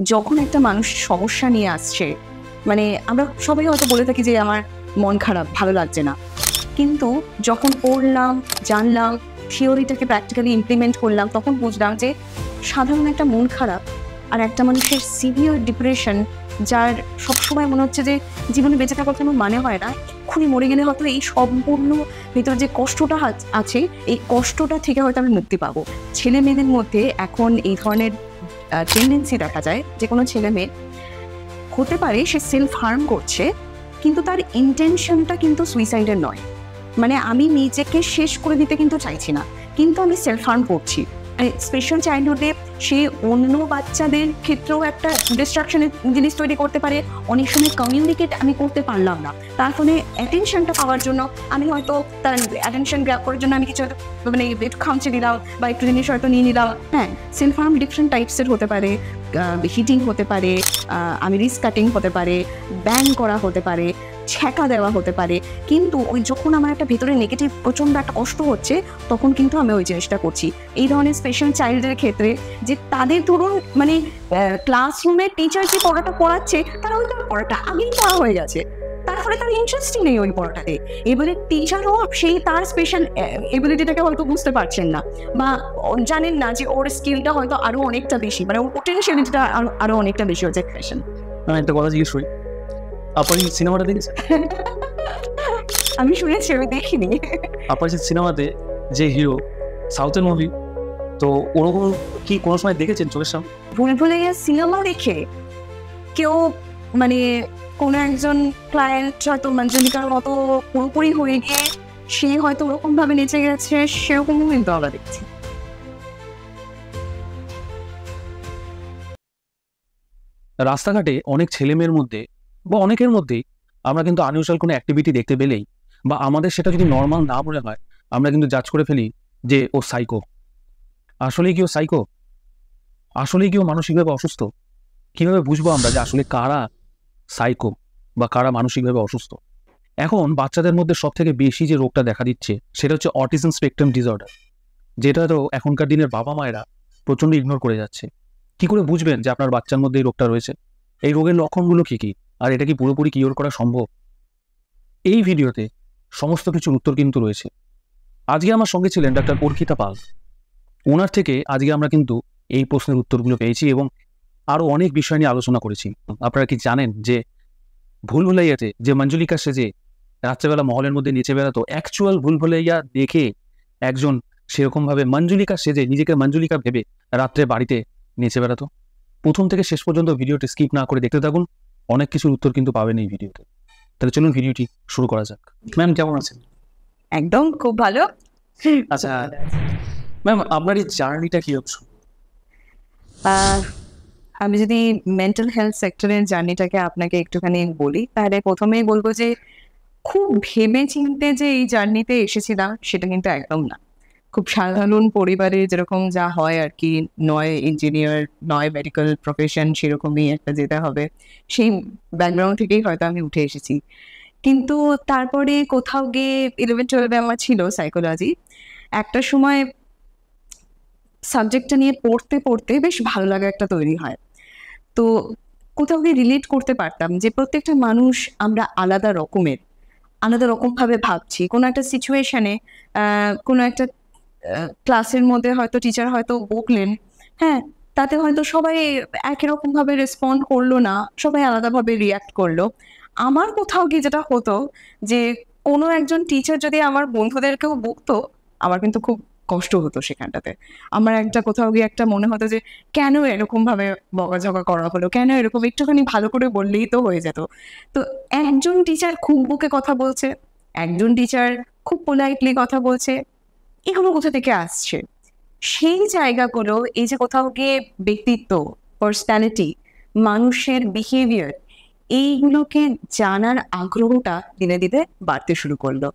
যখন একটা মানুষ সমস্যা নিয়ে আসছে, মানে আমরা সবাই হয়তো বলে থাকি যে আমার মন খারাপ, ভালো লাগছে না, কিন্তু যখন পড়লাম, জানলাম, থিওরিটাকে প্র্যাকটিক্যালি ইমপ্লিমেন্ট করলাম, তখন বুঝলাম যে সাধারণ একটা মন খারাপ আর একটা মানুষের সিভিয়ার ডিপ্রেশন, যার সবসময় মনে হচ্ছে যে জীবনে বেঁচে থাকার কোনো মানে হয় না, এক্ষুনি মরে গেলে হয়তো এই সম্পূর্ণ ভেতর যে কষ্টটা আছে, এই কষ্টটা থেকে হয়তো আমি মুক্তি পাবো। ছেলে মেয়েদের মধ্যে এখন এই ধরনের টেন্ডেন্সি দেখা যায়, যে কোনো ছেলে মেয়ে হতে পারে সে সেলফ হার্ম করছে, কিন্তু তার ইন্টেনশনটা কিন্তু সুইসাইডের নয়। মানে আমি নিজেকে শেষ করে দিতে কিন্তু চাইছি না, কিন্তু আমি সেলফ হার্ম করছি। স্পেশাল চাইল্ডহুডে সে অন্য বাচ্চাদের ক্ষেত্রেও একটা ডিস্ট্রাকশনের জিনিস তৈরি করতে পারে। অনেক সময় কমিউনিকেট আমি করতে পারলাম না, তার ফলে অ্যাটেনশনটা পাওয়ার জন্য আমি হয়তো তার অ্যাটেনশন গ্র্যাব করার জন্য আমি কিছু মানে একটু খামচে দিলাম বা একটু জিনিস হয়তো নিয়ে নিলাম। হ্যাঁ, সেলফ হার্ম ডিফারেন্ট টাইপসের হতে পারে, হিটিং হতে পারে, আমি রিস্ক কাটিং হতে পারে, ব্যান করা হতে পারে, ছ্যাঁকা দেওয়া হতে পারে। কিন্তু ওই যখন আমার একটা ভেতরে নেগেটিভ প্রচণ্ড একটা কষ্ট হচ্ছে, তখন কিন্তু আমি ওই জিনিসটা করছি। এই ধরনের স্পেশাল চাইল্ডদের ক্ষেত্রে যে তাদের ধরুন মানে ক্লাসরুমে টিচার যে পড়াটা পড়াচ্ছে, তারা ওই পড়াটা আগেই পড়া হয়ে গেছে, তার ফলে তার ইন্টারেস্টই নেই ওই পড়াটাতে। এবারে টিচারও সেই তার স্পেশাল এবিলিটিটাকে হয়তো বুঝতে পারছেন না, বা জানেন না যে ওর স্কিলটা হয়তো আরো অনেকটা বেশি, মানে ওর পোটেনশিয়ালিটিটা আরো অনেকটা বেশি হচ্ছে। আমি একটা কথা জিজ্ঞেস করি, আপনি সিনেমাটা দেখেছেন? আমি শুনেছি, আমি দেখিনি। আপনার যে সিনেমাতে যে হিরো, সাউথের মুভি, তো ওরকম কি কোনো সময় দেখেছেন চোখের সামনে? ভুল ভুলাইয়া সিনেমা দেখে কেউ মানে কোনো একজন ক্লায়েন্ট হয়তো মঞ্জুলিকার মতো পুরোপুরি হয়ে গিয়ে সে হয়তো ওরকম ভাবে নেচে গেছে, সেরকমও কিন্তু আমরা দেখছি। রাস্তাঘাটে অনেক ছেলে মেয়ের মধ্যে বা অনেকের মধ্যেই আমরা কিন্তু আনইউজুয়াল কোনো অ্যাক্টিভিটি দেখতে পেলেই, বা আমাদের সেটা যদি নর্মাল না মনে হয়, আমরা কিন্তু জাজ করে ফেলি যে ও সাইকো। আসলেই কি ও সাইকো? আসলেই কি ও মানসিকভাবে অসুস্থ? কিভাবে বুঝবো আমরা যে আসলে কারা সাইকো বা কারা মানসিকভাবে অসুস্থ? এখন বাচ্চাদের মধ্যে সব থেকে বেশি যে রোগটা দেখা দিচ্ছে সেটা হচ্ছে অটিজম স্পেকট্রাম ডিসঅর্ডার, যেটা তো এখনকার দিনের বাবা মায়েরা প্রচন্ড ইগনোর করে যাচ্ছে। কি করে বুঝবেন যে আপনার বাচ্চার মধ্যে এই রোগটা রয়েছে? এই রোগের লক্ষণগুলো কি কি, আর এটা কি পুরোপুরি কিওর করা সম্ভব? এই ভিডিওতে সমস্ত কিছুর উত্তর কিন্তু রয়েছে। আজকে আমার সঙ্গে ছিলেন ডাক্তার অর্পিতা পাল। ওনার থেকে আজকে আমরা কিন্তু এই প্রশ্নের উত্তরগুলো পেয়েছি এবং আরো অনেক বিষয় নিয়ে আলোচনা করেছি। আপনারা কি জানেন যে ভুলভুলাইয়াতে যে মঞ্জুলিকা সেজে রাত্রেবেলা মহলের মধ্যে নেচে বেড়াতো, অ্যাকচুয়াল ভুলভুলাইয়া দেখে একজন সেরকম ভাবে মঞ্জুলিকা সেজে নিজেকে মঞ্জুলিকা ভেবে রাত্রে বাড়িতে নেচে বেড়াতো? প্রথম থেকে শেষ পর্যন্ত ভিডিওটি স্কিপ না করে দেখতে থাকুন, অনেক কিছুর উত্তর কিন্তু পাবেন এই ভিডিওতে। তাহলে চলুন ভিডিওটি শুরু করা যাক। ম্যাম কেমন আছেন? একদম খুব ভালো। আচ্ছা ম্যাম, আপনার এই জার্নিটা কি হচ্ছে? আমি যদি মেন্টাল হেলথ সেক্টরের জার্নিটাকে আপনাকে একটুখানি বলি, তাহলে প্রথমেই বলবো যে খুব ভেবে চিনতে যে এই জার্নিতে এসেছিলাম সেটা কিন্তু একদম না। খুব সাধারণ পরিবারে যেরকম যা হয় আর কি, নয় ইঞ্জিনিয়ার নয় মেডিকেল প্রফেশন, সেরকমই একটা যেতে হবে, সেই ব্যাকগ্রাউন্ড থেকেই হয়তো আমি উঠে এসেছি। কিন্তু তারপরে কোথাও গিয়ে 11-12 আমার ছিল সাইকোলজি। একটা সময় সাবজেক্টটা নিয়ে পড়তে পড়তে বেশ ভালো লাগা একটা তৈরি হয়। তো কোথাও গিয়ে রিলেট করতে পারতাম যে প্রত্যেকটা মানুষ আমরা আলাদা রকমের, আলাদা রকমভাবে ভাবছি। কোনো একটা সিচুয়েশনে কোনো একটা ক্লাসের মধ্যে হয়তো টিচার হয়তো বকলেন, হ্যাঁ, তাতে হয়তো সবাই একই রকমভাবে রেসপন্ড করলো না, সবাই আলাদাভাবে রিয়াক্ট করলো। আমার কোথাও গিয়ে যেটা হতো যে কোনো একজন টিচার যদি আমার বন্ধুদেরকেও বকতো, আমার কিন্তু খুব কষ্ট হতো সেখানটাতে। আমার একটা কোথাও গিয়ে একটা মনে হতো যে কেন এরকমভাবে বকাঝকা করা হলো, কেন এরকম, একটুখানি ভালো করে বললেই তো হয়ে যেত। তো একজন টিচার খুব বুকে কথা বলছে, একজন টিচার খুব পোলাইটলি কথা বলছে, এগুলো কোথা থেকে আসছে? সেই জায়গাগুলো, এই যে কোথাও গিয়ে ব্যক্তিত্ব, পার্সোনালিটি, মানুষের বিহেভিয়ার, এইগুলোকে জানার আগ্রহটা দিনে দিনে বাড়তে শুরু করলো।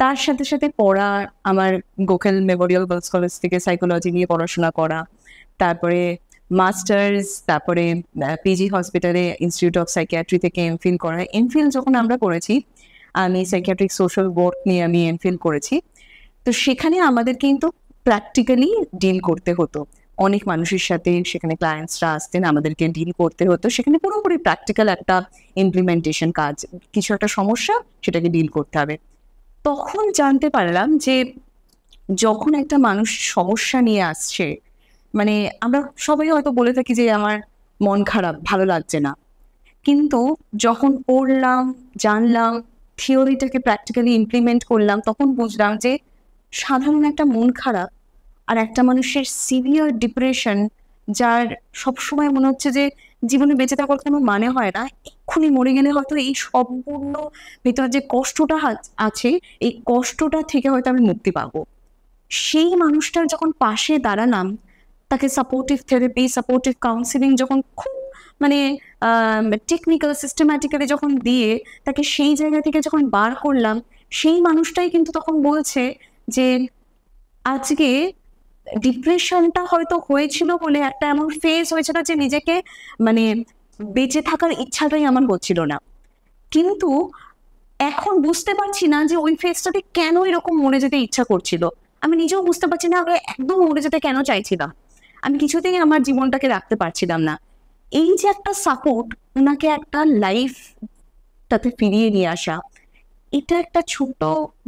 তার সাথে সাথে পড়া, আমার গোখেল মেমোরিয়াল গার্লস কলেজ থেকে সাইকোলজি নিয়ে পড়াশোনা করা, তারপরে মাস্টার্স, তারপরে পিজি হসপিটালে ইনস্টিটিউট অফ সাইকিয়াট্রি থেকে এমফিল করা। এমফিল যখন আমরা করেছি, আমি সাইকিয়াট্রিক সোশ্যাল ওয়ার্ক নিয়ে আমি এমফিল করেছি। তো সেখানে আমাদের কিন্তু প্র্যাকটিক্যালি ডিল করতে হতো। অনেক মানুষের সাথে সেখানে ক্লায়েন্টসরা আসতেন, আমাদেরকে ডিল করতে হতো। সেখানে পুরোপুরি প্র্যাকটিক্যাল একটা ইমপ্লিমেন্টেশন কাজ, কিছু একটা সমস্যা সেটাকে ডিল করতে হবে। তখন জানতে পারলাম যে যখন একটা মানুষ সমস্যা নিয়ে আসছে, মানে আমরা সবাই হয়তো বলে থাকি যে আমার মন খারাপ, ভালো লাগছে না। কিন্তু যখন পড়লাম, জানলাম, থিওরিটাকে প্র্যাকটিক্যালি ইমপ্লিমেন্ট করলাম, তখন বুঝলাম যে সাধারণ একটা মন খারাপ আর একটা মানুষের সিভিয়ার ডিপ্রেশন, যার সবসময় মনে হচ্ছে যে জীবনে বেঁচে থাকার কোনো মানে হয় না, এক্ষুনি মরে গেলে হয়তো এই সম্পূর্ণ ভেতরে যে কষ্টটা আছে, এই কষ্টটা থেকে হয়তো আমি মুক্তি পাবো। সেই মানুষটার যখন পাশে দাঁড়ালাম, তাকে সাপোর্টিভ থেরাপি, সাপোর্টিভ কাউন্সিলিং যখন খুব মানে টেকনিক্যাল সিস্টেম্যাটিক্যালি যখন দিয়ে তাকে সেই জায়গা থেকে যখন বার করলাম, সেই মানুষটাই কিন্তু তখন বলছে যে আজকে ডিপ্রেশনটা হয়তো হয়েছিল বলে একটা এমন ফেজ হয়েছিল যে নিজেকে মানে বেঁচে থাকার ইচ্ছাটাই আমার হচ্ছিল না। কিন্তু এখন বুঝতে পারছি না যে ওই ফেজটাতে কেন এরকম মরে যেতে ইচ্ছা করছিল। আমি নিজেও বুঝতে পারছি না আমি একদম মরে যেতে কেন চাইছিলাম। আমি কিছুতেই আমার জীবনটাকে রাখতে পারছিলাম না। এই যে একটা সাপোর্ট, ওনাকে একটা লাইফটাতে ফিরিয়ে নিয়ে আসা, এটা একটা ছোট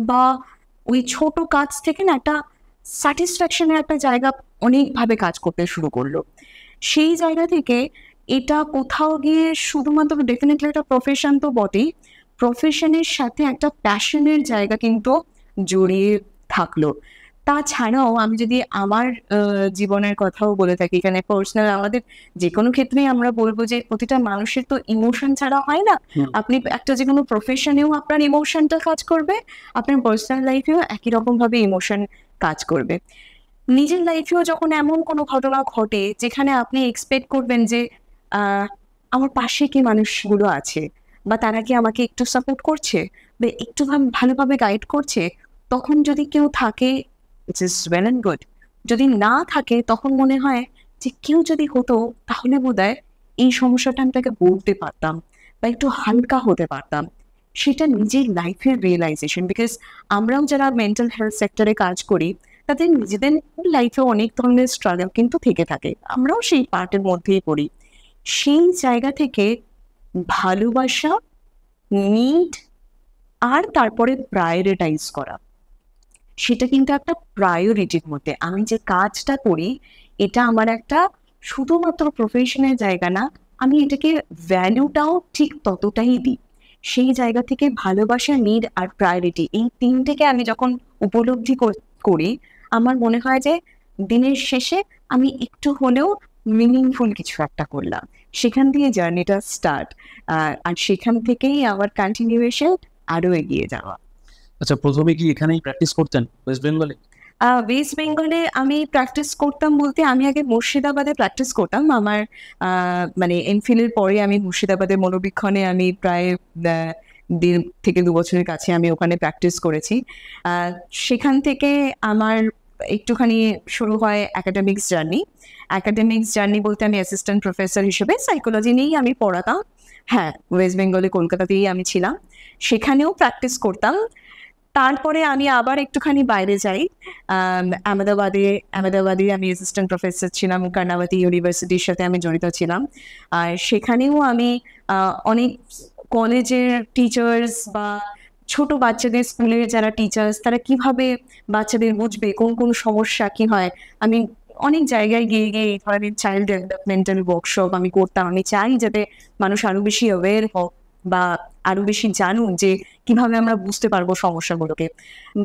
বা ওই ছোট কাজ থেকে না একটা স্যাটিসফ্যাকশনের একটা জায়গা অনেকভাবে কাজ করতে শুরু করলো। সেই জায়গা থেকে এটা কোথাও গিয়ে শুধুমাত্র ডেফিনেটলি একটা প্রফেশন তো বটেই, প্রফেশনের সাথে একটা প্যাশনের জায়গা কিন্তু জড়িয়ে থাকলো। তাছাড়াও আমি যদি আমার জীবনের কথাও বলে থাকি, এখানে পার্সোনাল আমাদের যে কোনো ক্ষেত্রেই আমরা বলবো যে প্রতিটা মানুষের তো ইমোশন ছাড়া হয় না। আপনি একটা যে কোনো প্রফেশনেও আপনার ইমোশনটা কাজ করবে, আপনার পার্সোনাল লাইফেও একই রকম ভাবে ইমোশন কাজ করবে। নিজের লাইফেও যখন এমন কোনো ঘটনা ঘটে যেখানে আপনি এক্সপেক্ট করবেন যে আমার পাশে কি মানুষগুলো আছে, বা তারা কি আমাকে একটু সাপোর্ট করছে বা একটু ভালোভাবে গাইড করছে, তখন যদি কেউ থাকে it's is well and good. যদি না থাকে তখন মনে হয় যে কেউ যদি হতো তাহলে বোধহয় এই সমস্যাটা আমি তাকে বলতে পারতাম বা একটু হালকা হতে পারতাম। সেটা নিজের লাইফের রিয়েলাইজেশন, বিকজ আমরাও যারা মেন্টাল হেলথ সেক্টরে কাজ করি তাদের নিজেদের লাইফে অনেক ধরনের স্ট্রাগল কিন্তু থেকে থাকে, আমরাও সেই পার্টের মধ্যেই পড়ি। সেই জায়গা থেকে ভালোবাসা, নিড আর তারপরে প্রায়োরিটাইজ করা, সেটা কিন্তু একটা প্রায়োরিটির মধ্যে। আমি যে কাজটা করি এটা আমার একটা শুধুমাত্র প্রফেশনের জায়গা না, আমি এটাকে ভ্যালুটাও ঠিক ততটাই দিই। সেই জায়গা থেকে ভালোবাসা, নিড আর প্রায়োরিটি, এই তিনটেকে আমি যখন উপলব্ধি করি, আমার মনে হয় যে দিনের শেষে আমি একটু হলেও মিনিংফুল কিছু একটা করলাম। সেখান দিয়ে জার্নিটা স্টার্ট, আর সেখান থেকেই আমার কন্টিনিউয়েশন আরো এগিয়ে যাওয়া। আচ্ছা, প্রথমে কি এখানেই প্র্যাকটিস করতেন ওয়েস্ট বেঙ্গলে? ওয়েস্ট বেঙ্গলে আমি প্র্যাকটিস করতাম বলতে আমি আগে মুর্শিদাবাদে প্র্যাকটিস করতাম। আমার মানে এমফিলের পরে আমি মুর্শিদাবাদের মনোবীক্ষণে আমি প্রায় 1.5 থেকে 2 বছরের কাছে আমি ওখানে প্র্যাকটিস করেছি। সেখান থেকে আমার একটুখানি শুরু হয় অ্যাকাডেমিক্স জার্নি বলতে আমি অ্যাসিস্ট্যান্ট প্রফেসর হিসেবে সাইকোলজি নিয়েই আমি পড়াতাম। হ্যাঁ, ওয়েস্ট বেঙ্গলে কলকাতাতেই আমি ছিলাম, সেখানেও প্র্যাকটিস করতাম। তারপরে আমি আবার একটুখানি বাইরে যাই, আহমেদাবাদে আমি অ্যাসিস্ট্যান্ট প্রফেসর ছিলাম, কর্ণাবতী ইউনিভার্সিটির সাথে আমি জড়িত ছিলাম। আর সেখানেও আমি অনেক কলেজের টিচার্স বা ছোট বাচ্চাদের স্কুলের যারা টিচার্স, তারা কিভাবে বাচ্চাদের বুঝবে, কোন কোন সমস্যা কি হয়, আমি অনেক জায়গায় গিয়ে এই ধরনের চাইল্ড ডেভেলপমেন্টাল ওয়ার্কশপ আমি করতাম। আমি চাই যাতে মানুষ আরো বেশি অ্যাওয়্যার হোক বা আরো বেশি জানুন যে কিভাবে আমরা বুঝতে পারবো সমস্যাগুলোকে।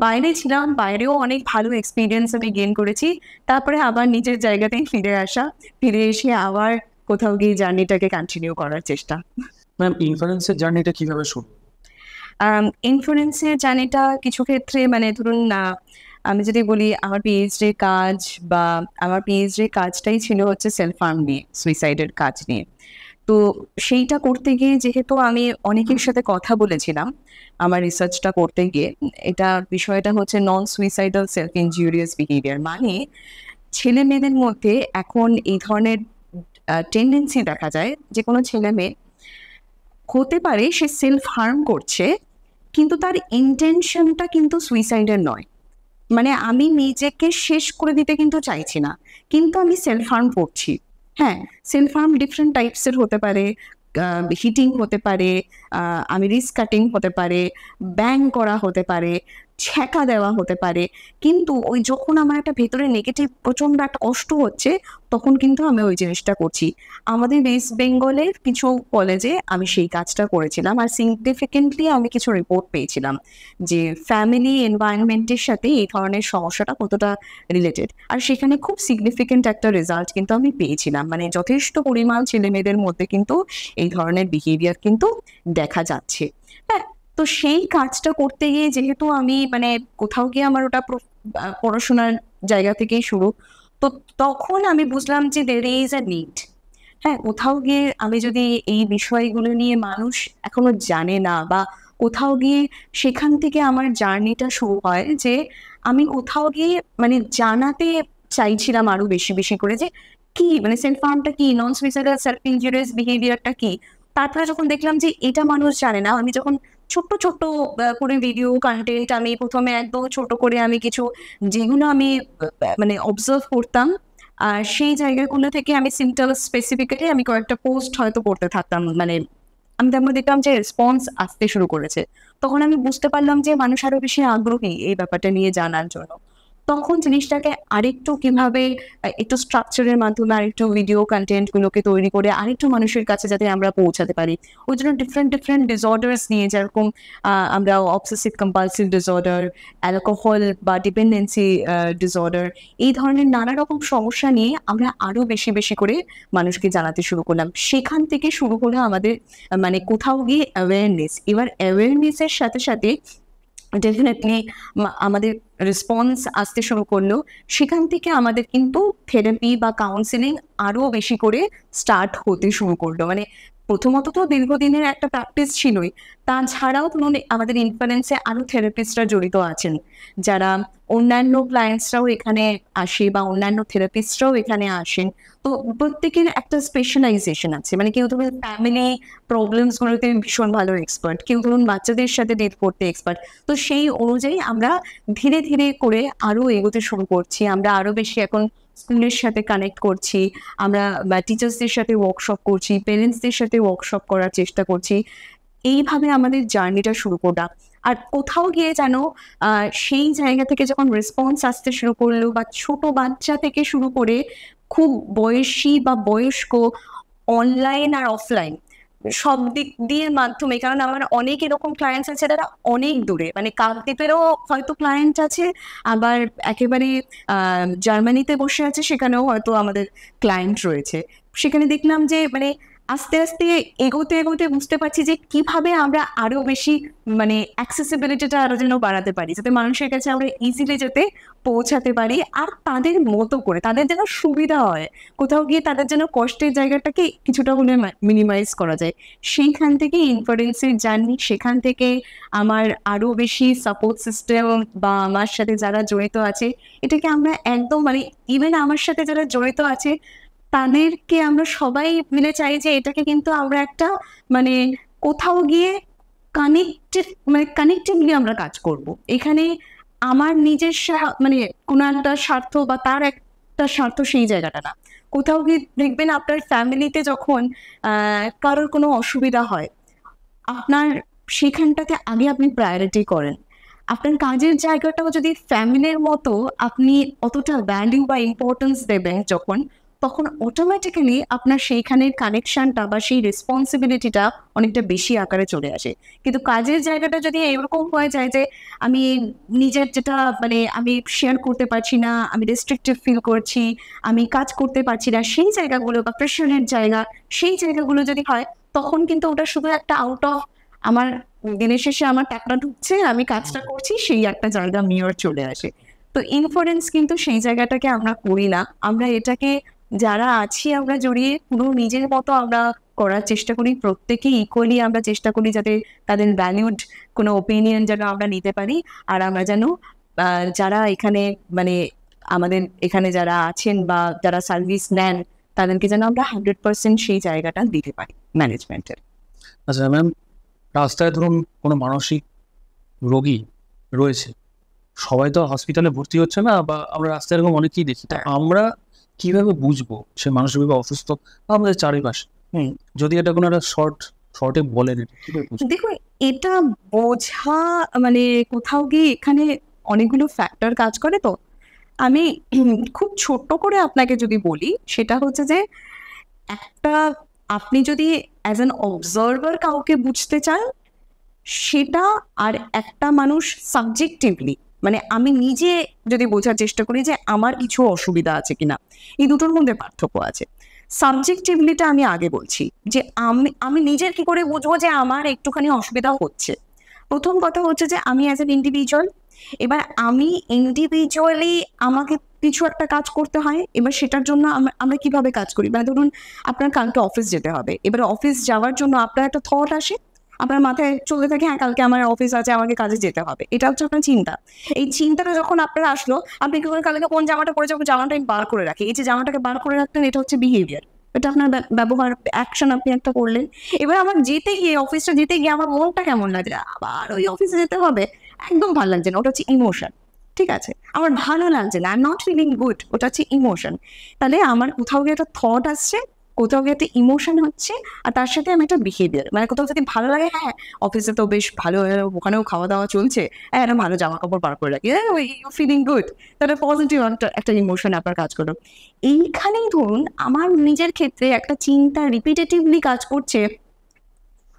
বাইরে ছিলাম, বাইরেও অনেক ভালো এক্সপিরিয়েন্স আমি গেইন করেছি। তারপরে আবার নিজের জায়গাতেই ফিরে এসে আবার কোথাও গিয়ে জার্নিটাকে কন্টিনিউ করার চেষ্টা। ম্যাম, ইনফ্লুয়েন্সের জার্নিটা কিভাবে শুরু? ইনফ্লুয়েন্সের জার্নিটা কিছু ক্ষেত্রে মানে ধরুন, আমি যদি বলি আমার পিএইচডির কাজ, বা আমার পিএইচডির কাজটাই ছিল হচ্ছে সেলফ হার্ম নিয়ে, সুইসাইডের কাজ নিয়ে। তো সেইটা করতে গিয়ে যেহেতু আমি অনেকের সাথে কথা বলেছিলাম আমার রিসার্চটা করতে গিয়ে, বিষয়টা হচ্ছে নন সুইসাইডাল সেলফ ইনজুরিয়াস বিহেভিয়ার, মানে ছেলে মেয়েদের মধ্যে এখন এই ধরনের টেন্ডেন্সি দেখা যায় যে কোনো ছেলে মেয়ে হতে পারে সে সেলফ হার্ম করছে, কিন্তু তার ইন্টেনশনটা কিন্তু সুইসাইডের নয়। মানে আমি নিজেকে শেষ করে দিতে কিন্তু চাইছি না, কিন্তু আমি সেলফ হার্ম করছি। হ্যাঁ, সেলফ হার্ম ডিফারেন্ট টাইপসের হতে পারে, হিটিং হতে পারে, আমি রিস্ক কাটিং হতে পারে, ব্যাং করা হতে পারে, ছ্যাঁকা দেওয়া হতে পারে। কিন্তু ওই যখন আমার একটা ভেতরে নেগেটিভ প্রচণ্ড একটা কষ্ট হচ্ছে, তখন কিন্তু আমি ওই জিনিসটা করছি। আমাদের ওয়েস্ট বেঙ্গলের কিছু কলেজে আমি সেই কাজটা করেছিলাম, আর সিগনিফিকেন্টলি আমি কিছু রিপোর্ট পেয়েছিলাম যে ফ্যামিলি এনভায়রনমেন্টের সাথে এই ধরনের সমস্যাটা কতটা রিলেটেড। আর সেখানে খুব সিগনিফিকেন্ট একটা রেজাল্ট কিন্তু আমি পেয়েছিলাম, মানে যথেষ্ট পরিমাণ ছেলেমেয়েদের মধ্যে কিন্তু এই ধরনের বিহেভিয়ার কিন্তু দেখা যাচ্ছে। হ্যাঁ, তো সেই কাজটা করতে গিয়ে যেহেতু আমি মানে কোথাও গিয়ে আমার ওটা পড়াশোনার জায়গা থেকেই শুরু, তো তখন আমি বুঝলাম যে দের ইজ আ নিড। হ্যাঁ, কোথাও গিয়ে আমি যদি এই বিষয়গুলো নিয়ে মানুষ এখনো জানে না, বা কোথাও গিয়ে সেখান থেকে আমার জার্নিটা শুরু হয় যে আমি কোথাও গিয়ে মানে জানাতে চাইছিলাম আরো বেশি বেশি করে যে কি মানে সেলফ হার্মটা কি, নন সুইসাইডাল সেলফ ইনজুরিয়াস বিহেভিয়ারটা কি। তারপরে যখন দেখলাম যে এটা মানুষ জানে না, আমি যখন ছোট্ট ছোট্ট করে ভিডিও কন্টেন্ট আমি প্রথমে একদম ছোট করে আমি কিছু যেগুলো আমি মানে অবজার্ভ করতাম, আর সেই জায়গাগুলো থেকে আমি সিম্পটম স্পেসিফিক্যালি আমি কয়েকটা পোস্ট হয়তো করতে থাকতাম। মানে আমি তার মধ্যে দেখলাম যে রেসপন্স আসতে শুরু করেছে। তখন আমি বুঝতে পারলাম যে মানুষ আরো বেশি আগ্রহী এই ব্যাপারটা নিয়ে জানার জন্য। তখন জিনিসটাকে আরেকটু কিভাবে একটু স্ট্রাকচারের মাধ্যমে আরেকটু ভিডিও কন্টেন্ট গুলোকে তৈরি করে আরেকটু মানুষের কাছে যাতে আমরা পৌঁছাতে পারি। ওই জন্য ডিফারেন্ট ডিফারেন্ট ডিসঅর্ডার্স নিয়ে, যেরকম আমরা অবসেসিভ কম্পালসিভ ডিসঅর্ডার, অ্যালকোহল বা ডিপেন্ডেন্সি ডিসঅর্ডার, এই ধরনের নানা রকম সমস্যা নিয়ে আমরা আরো বেশি বেশি করে মানুষকে জানাতে শুরু করলাম। সেখান থেকে শুরু হলো আমাদের মানে কোথাও গিয়ে অ্যাওয়ারনেস। এবার অ্যাওয়ারনেসের সাথে সাথে ডেফিনেটলি আমাদের রেসপন্স আসতে শুরু করলো। সেখান থেকে আমাদের কিন্তু থেরাপি বা কাউন্সেলিং আরো বেশি করে স্টার্ট হতে শুরু করলো। মানে প্রথমত তো দীর্ঘদিনের একটা প্র্যাকটিস ছিলই, তাছাড়াও ধরুন আমাদের ইনফ্লুয়েন্সে আরো থেরাপিস্টরা জড়িত আছেন, যারা অন্যান্য ক্লায়েন্টসরাও এখানে আসে বা অন্যান্য থেরাপিস্টরাও এখানে আসেন। তো প্রত্যেকের একটা স্পেশালাইজেশন আছে, মানে কেউ ধরুন ফ্যামিলি প্রবলেমস গুলোতে ভীষণ ভালো এক্সপার্ট, কেউ ধরুন বাচ্চাদের সাথে ডিল করতে এক্সপার্ট। তো সেই অনুযায়ী আমরা ধীরে ধীরে করে আরো এগোতে শুরু করছি। আমরা আরো বেশি এখন স্কুলের সাথে কানেক্ট করছি, আমরা টিচার্সদের সাথে ওয়ার্কশপ করছি, পেরেন্টসদের সাথে ওয়ার্কশপ করার চেষ্টা করছি। এইভাবে আমাদের জার্নিটা শুরু করলাম। আর কোথাও গিয়ে যেন সেই জায়গা থেকে যখন রেসপন্স আসতে শুরু করলো, বা ছোট বাচ্চা থেকে শুরু করে খুব বয়সী বা বয়স্ক, অনলাইন আর অফলাইন সব দিক দিয়ে মাধ্যমে, কারণ আমার অনেক এরকম ক্লায়েন্টস আছে যারা অনেক দূরে, মানে কাকদ্বীপেরও হয়তো ক্লায়েন্ট আছে, আবার একেবারে জার্মানিতে বসে আছে, সেখানেও হয়তো আমাদের ক্লায়েন্ট রয়েছে। সেখানে দেখলাম যে মানে আস্তে আস্তে এগোতে এগোতে বুঝতে পারছি যে কিভাবে আমরা আরো বেশি মানে অ্যাক্সেসিবিলিটিটা আরো যেন বাড়াতে পারি, যাতে মানুষের কাছে আমরা ইজিলি যেতে পৌঁছাতে পারি, আর তাদের মতো করে, তাদের যেন সুবিধা হয়, কোথাও গিয়ে তাদের যেন কষ্টের জায়গাটাকে কিছুটা হলে মিনিমাইজ করা যায়। সেইখান থেকে ইনফ্লুয়েন্সের জার্নি, সেখান থেকে আমার আরো বেশি সাপোর্ট সিস্টেম বা আমার সাথে যারা জড়িত আছে, এটাকে আমরা একদম মানে ইভেন আমার সাথে যারা জড়িত আছে তাদেরকে আমরা সবাই মিলে চাই যে এটাকে কিন্তু আমরা একটা মানে কোথাও গিয়ে কানেক্টেড, মানে কানেক্টিভলি আমরা কাজ করব। এখানে আমার নিজের মানে কোনো একটা স্বার্থ বা তার একটা স্বার্থ সেই জায়গাটা না। কোথাও গিয়ে দেখবেন আপনার ফ্যামিলিতে যখন কারোর কোনো অসুবিধা হয়, আপনার সেখানটাতে আগে আপনি প্রায়োরিটি করেন। আপনার কাজের জায়গাটাও যদি ফ্যামিলির মতো আপনি অতটা ভ্যালু বা ইম্পর্টেন্স দেবেন যখন, তখন অটোমেটিক্যালি আপনার সেইখানের কানেকশনটা বা সেই রেসপন্সিবিলিটিটা অনেকটা বেশি আকারে চলে আসে। কিন্তু কাজের জায়গাটা যদি এরকম হয়ে যায় যে আমি নিজের যেটা মানে আমি শেয়ার করতে পারছি না, আমি রেস্ট্রিক্টিভ ফিল করছি, আমি কাজ করতে পারছি না, সেই জায়গাগুলো বা প্রেশারের জায়গা, সেই জায়গাগুলো যদি হয়, তখন কিন্তু ওটা শুধু একটা আউট অফ আমার দিনের শেষে আমার টাকাটা ঢুকছে, আমি কাজটা করছি, সেই একটা জায়গা মিরর চলে আসে। তো ইনফারেন্স কিন্তু সেই জায়গাটাকে আমরা করি না, আমরা এটাকে যারা আছি আমরা জড়িয়ে পুরো নিজের মতো আমরা করার চেষ্টা করি, প্রত্যেকে ইকুয়ালি আমরা চেষ্টা করি যাতে তাদের ভ্যালিউড কোনো ওপিনিয়ন যেন আমরা নিতে পারি, আর আমরা যেন যারা এখানে মানে আমাদের এখানে যারা আছেন বা যারা সার্ভিস নেন, তাদেরকে যেন আমরা 100% সেই জায়গাটা দিতে পারি ম্যানেজমেন্টের। আচ্ছা ম্যাম, রাস্তায় ধরুন কোনো মানসিক রোগী রয়েছে, সবাই তো হসপিটালে ভর্তি হচ্ছে না, বা আমরা রাস্তায় এরকম অনেকেই দেখি। তা আমরা কিভাবে বুঝবো সে মানসিকভাবে অসুস্থ বা আমাদের চারিপাশে? যদি এটা কোনো একটা শর্টে বলেন, কিভাবে বুঝবো? দেখুন, এটা বোঝা মানে কোথাও গিয়ে এখানে অনেকগুলো ফ্যাক্টর কাজ করে। তো আমি খুব ছোট্ট করে আপনাকে যদি বলি, সেটা হচ্ছে যে একটা আপনি যদি অ্যাজ অ্যান অবজার্ভার কাউকে বুঝতে চান, সেটা আর একটা মানুষ সাবজেক্টিভলি, মানে আমি নিজে যদি বোঝার চেষ্টা করি যে আমার কিছু অসুবিধা আছে কিনা, এই দুটোর মধ্যে পার্থক্য আছে। সাবজেক্টিভলিটা আমি আগে বলছি যে আমি নিজের কি করে বুঝবো যে আমার একটুখানি অসুবিধা হচ্ছে। প্রথম কথা হচ্ছে যে আমি অ্যাজ এন ইন্ডিভিজুয়াল, এবার আমি ইন্ডিভিজুয়ালি আমাকে কিছু একটা কাজ করতে হয়। এবার সেটার জন্য আমরা কিভাবে কাজ করি, মানে ধরুন আপনার কালকে অফিস যেতে হবে, এবার অফিস যাওয়ার জন্য আপনার একটা থট আসে, আপনার মাথায় চলতে থাকে, হ্যাঁ কালকে আমার অফিস আছে, আমাকে কাজে যেতে হবে, এটা হচ্ছে আপনার চিন্তা। এই চিন্তাটা যখন আপনার আসলো, আপনি কি করেন, কালকে কোন জামাটা পরে যাবো, জামাটা আমি বার করে রাখি। এই যে জামাটাকে বার করে রাখতেন, এটা হচ্ছে বিহেভিয়ার, এটা আপনার ব্যবহার, অ্যাকশন আপনি একটা করলেন। এবার আমার যেতে গিয়ে, অফিসটা যেতে গিয়ে আমার মনটা কেমন লাগে, আবার ওই অফিসে যেতে হবে, একদম ভালো লাগছে না, ওটা হচ্ছে ইমোশন। ঠিক আছে, আমার ভালো লাগছে না, I am not feeling good, ওটা হচ্ছে ইমোশন। তাহলে আমার কোথাও গিয়ে একটা থট আসছে, কোথাও গিয়ে একটা ইমোশন হচ্ছে, আর তার সাথে আমি একটা বিহেভিয়ার, মানে কোথাও যদি ভালো লাগে, হ্যাঁ অফিসে তো বেশ ভালো, ওখানেও খাওয়া দাওয়া চলছে, হ্যাঁ একটা ভালো জামা কাপড় বার করে রাখি, হ্যাঁ ইউ ফিলিং গুড, তাহলে পজিটিভ একটা ইমোশন আপনার কাজ করলো। এইখানেই ধরুন আমার নিজের ক্ষেত্রে একটা চিন্তা রিপিটেটিভলি কাজ করছে,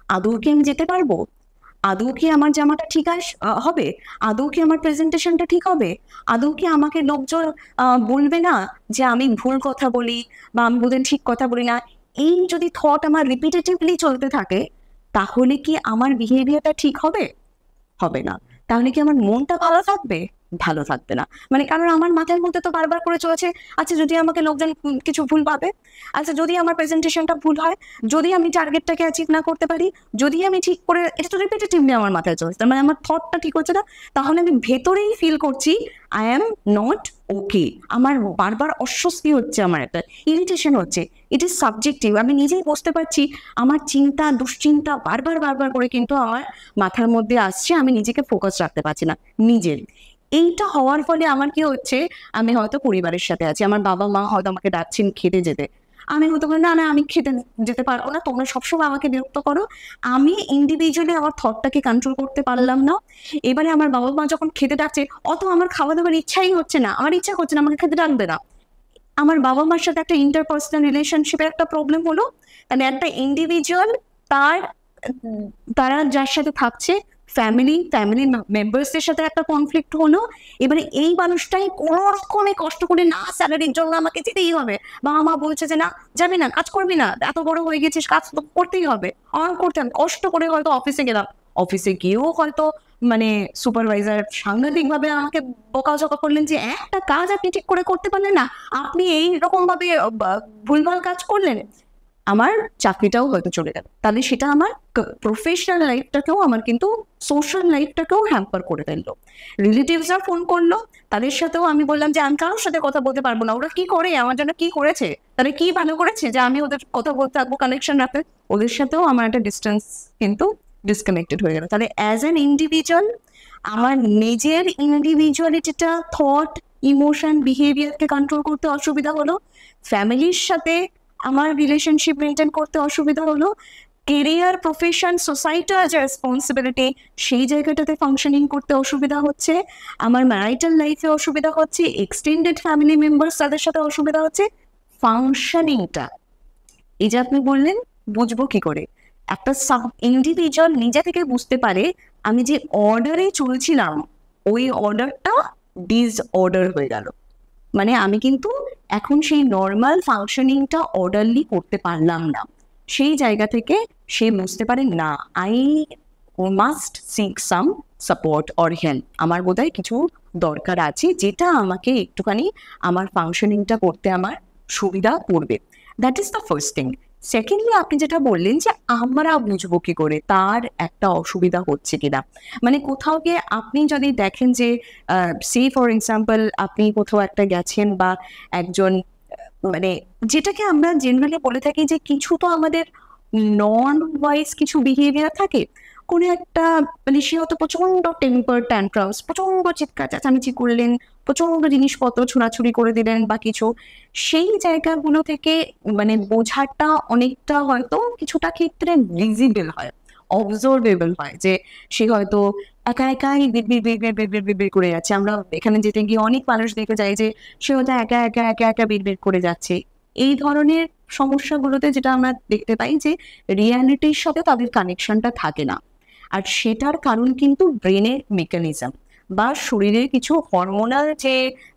আদৌ কি আমি যেতে পারবো, আদৌ কি আমার জামাটা ঠিক হবে, আদৌ কি আমার প্রেজেন্টেশনটা ঠিক হবে, আদৌ কি আমাকে লোকজন বলবে না যে আমি ভুল কথা বলি বা আমি বোধহয় ঠিক কথা বলি না। এই যদি থট আমার রিপিটেটিভলি চলতে থাকে, তাহলে কি আমার বিহেভিয়ারটা ঠিক হবে? হবে না। তাহলে কি আমার মনটা ভালো থাকবে? ভালো থাকবে না। মানে কারণ আমার মাথার মধ্যে তো বারবার করে চলেছে, আচ্ছা যদি আমাকে লোকজন কিছু ভুল ভাবে, আচ্ছা যদি আমার প্রেজেন্টেশনটা ভুল হয়, যদি আমি টার্গেটটাকে অ্যাচিভ না করতে পারি, যদি আমি ঠিক করে, এটা তো রিপিটেটিভলি আমার মাথায় চলছে, মানে আমার থটটা ঠিক হচ্ছে না, তাহলে আমি ভেতরেই ফিল করছি আই অ্যাম নট ওকে, আমার বারবার অস্বস্তি হচ্ছে, আমার একটা ইরিটেশন হচ্ছে। ইট ইজ সাবজেক্টিভ, আমি নিজেই বুঝতে পারছি আমার চিন্তা দুশ্চিন্তা বারবার বারবার করে কিন্তু আমার মাথার মধ্যে আসছে, আমি নিজেকে ফোকাস রাখতে পারছি না নিজের। এইটা হওয়ার ফলে আমার কি হচ্ছে, আমি হয়তো পরিবারের সাথে আছি, আমার বাবা মা হয়তো আমাকে ডাকছেন খেতে যেতে, আমি হয়তো বলি না না আমি খেতে যেতে পারবো না, তোমরা সবসময় আমাকে বিরক্ত করো, আমি ইন্ডিভিজুয়ালি আমার থটটাকে কন্ট্রোল করতে পারলাম না। এবারে আমার বাবা মা যখন খেতে ডাকছে, অত আমার খাওয়া দাওয়ার ইচ্ছাই হচ্ছে না, আমার ইচ্ছা করছে না, আমাকে খেতে ডাকবে না। আমার বাবা মার সাথে একটা ইন্টারপার্সোনাল রিলেশনশিপের একটা প্রবলেম হলো, মানে একটা ইন্ডিভিজুয়াল তার তারা যার সাথে থাকছে, ফ্যামিলি মেম্বার্সদের সাথে একটা কনফ্লিক্ট হলো। এবারে এই মানুষটাই কোনো রকমে কষ্ট করে, না স্যালারির জন্য আমাকে যেতেই হবে, বাবা মা বলছে যে না যাবি না, কাজ করবি না, এত বড় হয়ে গেছিস, কাজ তো করতেই হবে, আমার করতে হবে, কষ্ট করে হয়তো অফিসে গেলাম, অফিসে গিয়েও হয়তো মানে সুপারভাইজার সাংঘাতিকভাবে আমাকে বকাঝকা করলেন যে একটা কাজ আপনি ঠিক করে করতে পারলেন না, আপনি এই রকম ভাবে ভুলভাল কাজ করলেন, আমার চাকরিটাও হয়তো চলে গেল। তাহলে সেটা আমার প্রফেশনাল লাইফটাকেও, আমার কিন্তু সোশ্যাল লাইফটাকেও হ্যাম্পার করে ফেললো। রিলেটিভসরা ফোন করলো, তাদের সাথেও আমি বললাম যে আমি কারোর সাথে কথা বলতে পারবো না, ওরা কি করে আমার জন্য কি করেছে, তাহলে কি ভালো করেছে যে আমি ওদের কথা বলতে থাকবো, কানেকশন রাখতে, ওদের সাথেও আমার একটা ডিস্টেন্স কিন্তু ডিসকানেক্টেড হয়ে গেল। তাহলে অ্যাজ অ্যান ইন্ডিভিজুয়াল আমার নিজের ইন্ডিভিজুয়ালিটিটা, থট, ইমোশন, বিহেভিয়ারকে কন্ট্রোল করতে অসুবিধা হলো, ফ্যামিলির সাথে আমার রিলেশনশিপ মেনটেন করতে অসুবিধা হলো, কেরিয়ার, প্রফেশন, সোসাইটির যে রেসপন্সিবিলিটি, সেই জায়গাটাতে ফাংশনিং করতে অসুবিধা হচ্ছে, আমার ম্যারিটাল লাইফে অসুবিধা হচ্ছে, এক্সটেন্ডেড ফ্যামিলি মেম্বার্স তাদের সাথে অসুবিধা হচ্ছে, ফাংশনিংটা। এই যে আপনি বললেন বুঝবো কি করে, একটা ইন্ডিভিজুয়াল নিজে থেকে বুঝতে পারে আমি যে অর্ডারে চলছিলাম, ওই অর্ডারটা ডিসঅর্ডার হয়ে গেল, মানে আমি কিন্তু এখন সেই নর্মাল ফাংশনিংটা অর্ডারলি করতে পারলাম না। সেই জায়গা থেকে সে বুঝতে পারে না, I must seek some support or help, আমার বোধহয় কিছু দরকার আছে যেটা আমাকে একটুখানি আমার ফাংশনিংটা করতে আমার সুবিধা করবে। That is the first thing. Secondly আপনি যেটা বললেন যে আমরা বুঝবো কি করে তার একটা অসুবিধা হচ্ছে কিনা, মানে কোথাও গিয়ে আপনি যদি দেখেন যে সে ফর এক্সাম্পল আপনি কোথাও একটা গেছেন, বা একজন মানে যেটাকে আমরা জেনারেলি বলে থাকি যে কিছু তো আমাদের নন ওয়াইজ কিছু বিহেভিয়ার থাকে, করে একটা মানে সে হয়তো প্রচন্ড টেম্পার ট্যান্ট্রামস, প্রচন্ড চিৎকার চেঁচামেচি করলেন, প্রচন্ড জিনিসপত্র ছোড়াছুড়ি করে দিলেন বা কিছু, সেই জায়গাগুলো থেকে মানে বোঝাটা অনেকটা হয়তো কিছুটা ক্ষেত্রে ভিজিবল হয়, অবজারভেবল হয়, যে সে হয়তো একা একাই বিড়বিড় বিড়বিড় বিড়বিড় বিড়বিড় করে যাচ্ছে। আমরা এখানে যেতে গিয়ে অনেক মানুষ দেখে যায় যে সে হয়তো একা একা একা একা বিড়বিড় করে যাচ্ছে। এই ধরনের সমস্যাগুলোতে যেটা আমরা দেখতে পাই যে রিয়ালিটির সাথে তাদের কানেকশনটা থাকে না। আর সেটার কারণ কিন্তু ব্রেনের মেকানিজম বা শরীরের কিছু হরমোনাল যে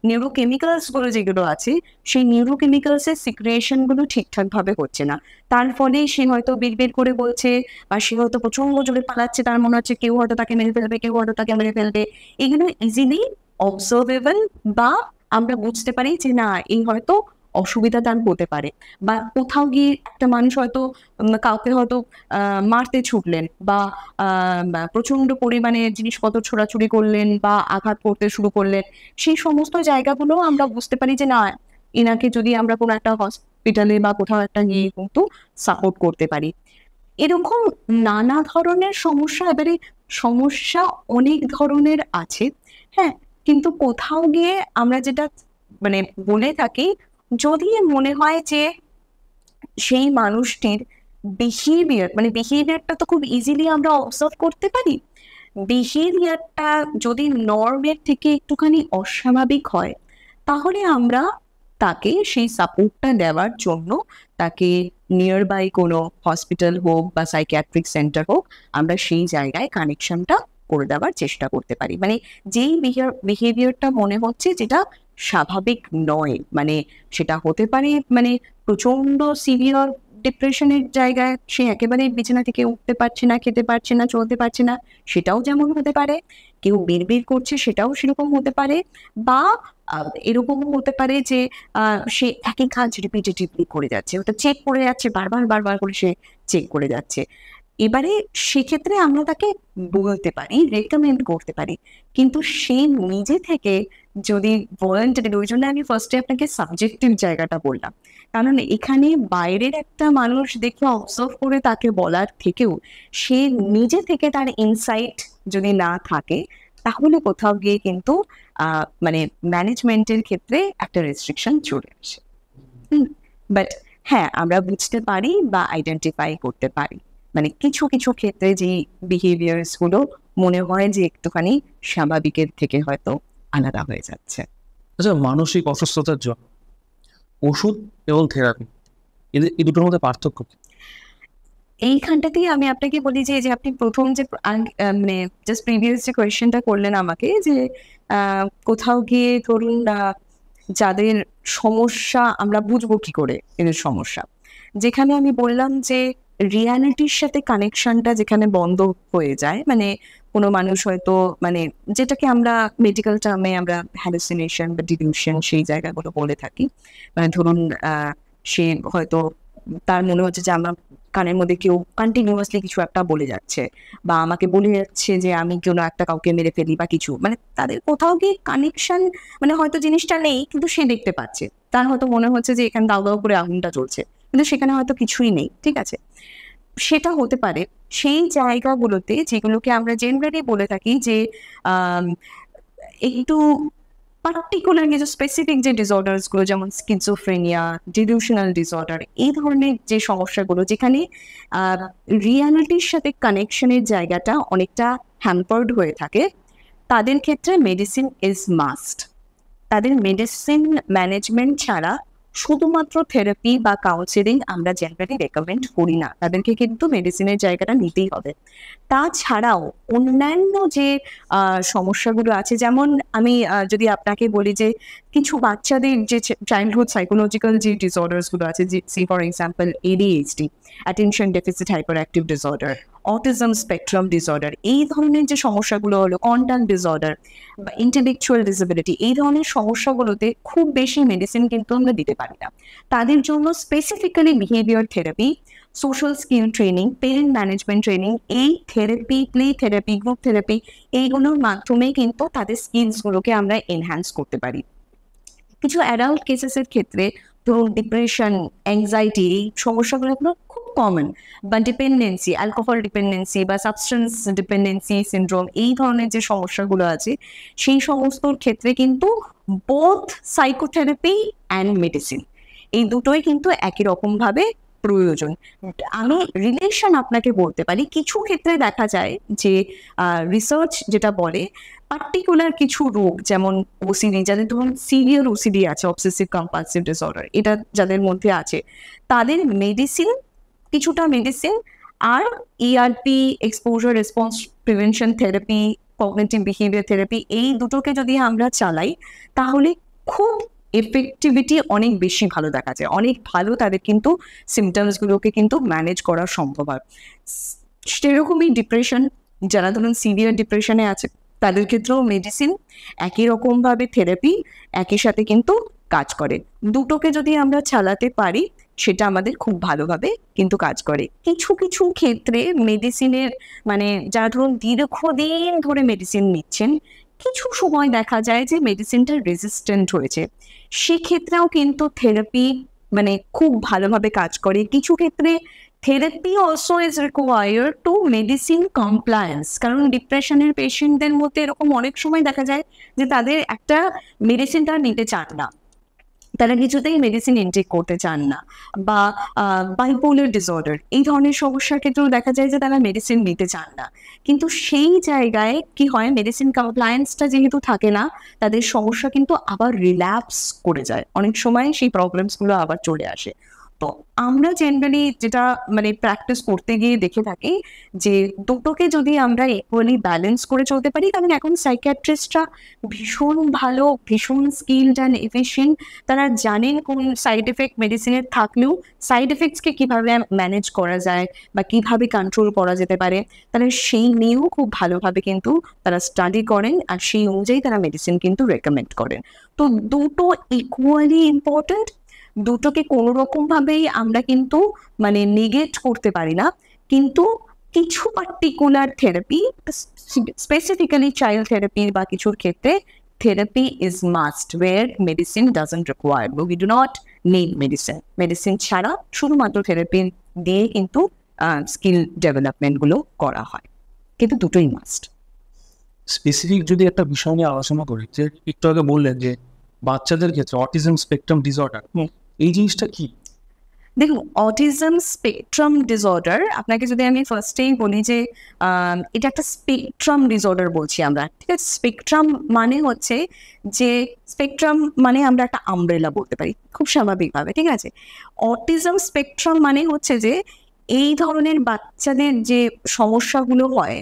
নিউরোকেমিক্যালস গুলো যেগুলো আছে, সেই নিউরোকেমিক্যালসের সিক্রিয়েশন গুলো ঠিকঠাক ভাবে হচ্ছে না। তার ফলে সে হয়তো বিড়বিড় করে বলছে, বা সে হয়তো প্রচন্ড জোরে পালাচ্ছে, তার মনে হচ্ছে কেউ হয়তো তাকে মেরে ফেলবে, কেউ হয়তো তাকে মেরে ফেলবে। এগুলো ইজিলি অবজার্ভেবল, বা আমরা বুঝতে পারি যে না এই হয়তো অসুবিধা তার হতে পারে। বা কোথাও গিয়ে একটা মানুষ হয়তো কাউকে হয়তো মারতে ছুটলেন, বা প্রচন্ড পরিমাণে জিনিসপত্র ছোড়াছুড়ি করলেন বা আঘাত করতে শুরু করলেন, সেই সমস্ত জায়গাগুলো আমরা বুঝতে পারি যে না এনাকে যদি আমরা কোনো একটা হসপিটালে বা কোথাও একটা গিয়ে কিন্তু সাপোর্ট করতে পারি। এরকম নানা ধরনের সমস্যা, এবারে সমস্যা অনেক ধরনের আছে, হ্যাঁ, কিন্তু কোথাও গিয়ে আমরা যেটা মানে বলে থাকি, যদি মনে হয় যে সেই মানুষটির বিহেভিয়ার, মানে বিহেভিয়ারটা তো খুব ইজিলি আমরা অবজার্ভ করতে পারি, বিহেভিয়ারটা যদি নর্মের থেকে একটুখানি অস্বাভাবিক হয়, তাহলে আমরা তাকে সেই সাপোর্টটা দেওয়ার জন্য তাকে নিয়ার বাই কোনো হসপিটাল হোক বা সাইকিয়াট্রিক সেন্টার হোক, আমরা সেই জায়গায় কানেকশনটা করে দেওয়ার চেষ্টা করতে পারি। মানে যেই বিহেভিয়ারটা মনে হচ্ছে যেটা স্বাভাবিক নয়, মানে সেটা হতে পারে মানে প্রচন্ড সিভিয়ার ডিপ্রেশনের জায়গায়, সে একেবারে বিছানা থেকে উঠতে পারছে না, খেতে পারছে না, চলতে পারছে না, সেটাও যেমন হতে পারে। কেউ বিড়বিড় করছে, সেটাও সেরকম হতে পারে। বা এরকমও হতে পারে যে সে একই কাজ রিপিটেটিভলি করে যাচ্ছে, ওটা চেক করে যাচ্ছে, বারবার বারবার করে সে চেক করে যাচ্ছে। এবারে সেক্ষেত্রে আমরা তাকে বলতে পারি, রেকমেন্ড করতে পারি, কিন্তু সে নিজে থেকে যদি ভলান্টারি, ওই জন্য আমি ফার্স্টে আপনাকে সাবজেক্টিভ জায়গাটা বললাম, কারণ এখানে বাইরের একটা মানুষ দেখে অবজার্ভ করে তাকে বলার থেকেও সে নিজে থেকে তার ইনসাইট যদি না থাকে, তাহলে কোথাও গিয়ে কিন্তু মানে ম্যানেজমেন্টের ক্ষেত্রে একটা রেস্ট্রিকশন চলে আসে। বাট হ্যাঁ, আমরা বুঝতে পারি বা আইডেন্টিফাই করতে পারি মানে কিছু কিছু ক্ষেত্রে যে বিহেভিয়ার্স গুলো মনে হয় যে একটুখানি স্বাভাবিকের থেকে হয়তো আলাদা হয়ে যাচ্ছে। আচ্ছা, মানসিক অসুস্থতার জন্য ওষুধ এবং থেরাপি, এই দুটোর মধ্যে পার্থক্য কি? এইখানটাতেই আমি আপনাকে বলি যে আপনি প্রথম যে মানে জাস্ট প্রিভিয়াস যে কোয়েশ্চেনটা করলেন আমাকে, যে কোথাও গিয়ে ধরুন যাদের সমস্যা আমরা বুঝবো কি করে এদের সমস্যা, যেখানে আমি বললাম যে রিয়ালিটির সাথে কানেকশনটা যেখানে বন্ধ হয়ে যায়, মানে কোনো মানুষ হয়তো মানে যেটাকে আমরা মেডিকেল টার্মে আমরা হ্যালুসিনেশন বা ডিলিউশন সেই জায়গাগুলো বলে থাকি, মানে ধরুন সে হয়তো তার মনে হচ্ছে যে আমার কানের মধ্যে কেউ কন্টিনিউয়াসলি কিছু একটা বলে যাচ্ছে, বা আমাকে বলে যাচ্ছে যে আমি কোনো একটা কাউকে মেরে ফেলি বা কিছু, মানে তাদের কোথাও গিয়ে কানেকশন, মানে হয়তো জিনিসটা নেই কিন্তু সে দেখতে পাচ্ছে, তার হয়তো মনে হচ্ছে যে এখানে দাউ দাউ করে আগুনটা চলছে, কিন্তু সেখানে হয়তো কিছুই নেই, ঠিক আছে, সেটা হতে পারে। সেই জায়গাগুলোতে যেগুলোকে আমরা জেনারেলি বলে থাকি যে একটু পার্টিকুলার কিছু স্পেসিফিক যে ডিসঅর্ডার্স গুলো, যেমন স্কিজোফ্রেনিয়া, ডিলিউশনাল ডিসঅর্ডার, এই ধরনের যে সমস্যাগুলো যেখানে রিয়ালিটির সাথে কানেকশনের জায়গাটা অনেকটা হ্যাম্পার্ড হয়ে থাকে, তাদের ক্ষেত্রে মেডিসিন ইজ মাস্ট। তাদের মেডিসিন ম্যানেজমেন্ট ছাড়া শুধুমাত্র থেরাপি বা কাউন্সিলিং আমরা জেনারেলি রেকমেন্ড করি না, তাদেরকে কিন্তু মেডিসিনের জায়গাটা নিতেই হবে। তাছাড়াও অন্যান্য যে সমস্যাগুলো আছে, যেমন আমি যদি আপনাকে বলি যে কিছু বাচ্চাদের যে চাইল্ডহুড সাইকোলজিক্যাল যে ডিসঅর্ডার্সগুলো আছে, যে see for example ADHD, attention deficit hyperactive disorder, autism spectrum disorder, এই ধরনের যে সমস্যাগুলো হলো কন্ডাক্ট ডিসঅর্ডার বা ইন্টেলেকচুয়াল ডিসেবিলিটি, এই ধরনের সমস্যাগুলোতে খুব বেশি মেডিসিন কিন্তু আমরা দিতে পারি না। তাদের জন্য specifically behaviour therapy, social skill training, parent management training, এই therapy, play therapy, group therapy, এইগুলোর মাধ্যমে কিন্তু তাদের স্কিলসগুলোকে আমরা এনহ্যান্স করতে পারি। কিছু অ্যাডাল্ট কেসেসের ক্ষেত্রে ধরুন ডিপ্রেশন, অ্যাংজাইটি, এই সমস্যাগুলো এগুলো খুব কমন, বা ডিপেন্ডেন্সি, অ্যালকোহল ডিপেন্ডেন্সি বা সাবস্টেন্স ডিপেন্ডেন্সি সিনড্রোম, এই ধরনের যে সমস্যাগুলো আছে সেই সমস্ত ক্ষেত্রে কিন্তু বোথ সাইকোথেরাপি অ্যান্ড মেডিসিন এই দুটোই কিন্তু একই রকম ভাবে প্রয়োজন। আমি রিলেশন আপনাকে বলতে পারি, কিছু ক্ষেত্রে দেখা যায় যে রিসার্চ যেটা বলে পার্টিকুলার কিছু রোগ, যেমন ওসিডি, যাদের ধরুন সিভিয়ার ওসিডি আছে, অবসেসিভ কম্পালসিভ ডিসঅর্ডার, এটা যাদের মধ্যে আছে, তাদের মেডিসিন, কিছুটা মেডিসিন আর ERP, exposure response prevention therapy, cognitive behaviour therapy, এই দুটোকে যদি আমরা চালাই তাহলে খুব এফেক্টিভিটি অনেক বেশি ভালো দেখা যায়, অনেক ভালো তাদের কিন্তু সিমটমসগুলোকে কিন্তু ম্যানেজ করা সম্ভব হয়। সেরকমই ডিপ্রেশন, যারা ধরুন সিভিয়ার ডিপ্রেশনে আছে তাদের ক্ষেত্রেও মেডিসিন, একই রকমভাবে থেরাপি একই সাথে কিন্তু কাজ করে। দুটোকে যদি আমরা চালাতে পারি সেটা আমাদের খুব ভালোভাবে কিন্তু কাজ করে। কিছু কিছু ক্ষেত্রে মেডিসিনের মানে যারা ধরুন দীর্ঘদিন ধরে মেডিসিন নিচ্ছেন, কিছু সময় দেখা যায় যে মেডিসিনটা রেজিস্ট্যান্ট হয়েছে, সেক্ষেত্রেও কিন্তু থেরাপি মানে খুব ভালোভাবে কাজ করে। কিছু ক্ষেত্রে therapy also is required to medicine compliance, কারণ ডিপ্রেশনের পেশেন্টদের মধ্যে এরকম অনেক সময় দেখা যায় যে তাদের একটা মেডিসিন তারা নিতে চান না, তারা কিছুতেই মেডিসিন ইনটেক করতে চান না, বা বাইপোলার ডিসঅর্ডার, এই ধরনের সমস্যার ক্ষেত্রেও দেখা যায় যে তারা মেডিসিন নিতে চান না। কিন্তু সেই জায়গায় কি হয়, মেডিসিন কমপ্লায়েন্সটা যেহেতু থাকে না, তাদের সমস্যা কিন্তু আবার রিল্যাপস করে যায়, অনেক সময় সেই প্রবলেমসগুলো আবার চলে আসে। তো আমরা জেনারেলি যেটা মানে প্র্যাকটিস করতে গিয়ে দেখে থাকি যে দুটোকে যদি আমরা ইকুয়ালি ব্যালেন্স করে চলতে পারি, কারণ এখন সাইকিয়াট্রিস্টরা ভীষণ ভালো, ভীষণ স্কিলড অ্যান্ড এফিশিয়েন্ট, তারা জানেন কোন সাইড এফেক্ট মেডিসিনের থাকলেও সাইড এফেক্টসকে কীভাবে ম্যানেজ করা যায় বা কীভাবে কন্ট্রোল করা যেতে পারে, তারা সেই নিয়েও খুব ভালোভাবে কিন্তু তারা স্টাডি করেন, আর সেই অনুযায়ী তারা মেডিসিন কিন্তু রেকমেন্ড করেন। তো দুটো ইকুয়ালি ইম্পর্টেন্ট, দুটোকে কোনো রকমভাবেই আমরা কিন্তু মানে নেগেট করতে পারি না। কিন্তু কিছু particular therapy, specifically child therapy বা কিছুর ক্ষেত্রে therapy is must, where medicine doesn't require, we do not need medicine. Medicine ছাড়া শুধুমাত্র থেরাপি দিয়ে কিন্তু স্কিল ডেভেলপমেন্টগুলো করা হয়, কিন্তু দুটোই মাস্ট। স্পেসিফিক যদি একটা বিষয় নিয়ে আলোচনা করি, যে একটু আগে বললেন যে বাচ্চাদের ক্ষেত্রে অটিজম স্পেকট্রাম ডিসঅর্ডার, এই জিনিসটা কি? দেখুন, অটিজম স্পেকট্রাম ডিসঅর্ডার, আপনাকে যদি আমি ফার্স্টেই বলি যে এটা একটা স্পেকট্রাম ডিসঅর্ডার বলছি আমরা, ঠিক আছে? স্পেকট্রাম মানে হচ্ছে যে, স্পেকট্রাম মানে আমরা একটা আমব্রেলা বলতে পারি খুব স্বাভাবিকভাবে, ঠিক আছে? অটিজম স্পেকট্রাম মানে হচ্ছে যে এই ধরনের বাচ্চাদের যে সমস্যাগুলো হয়,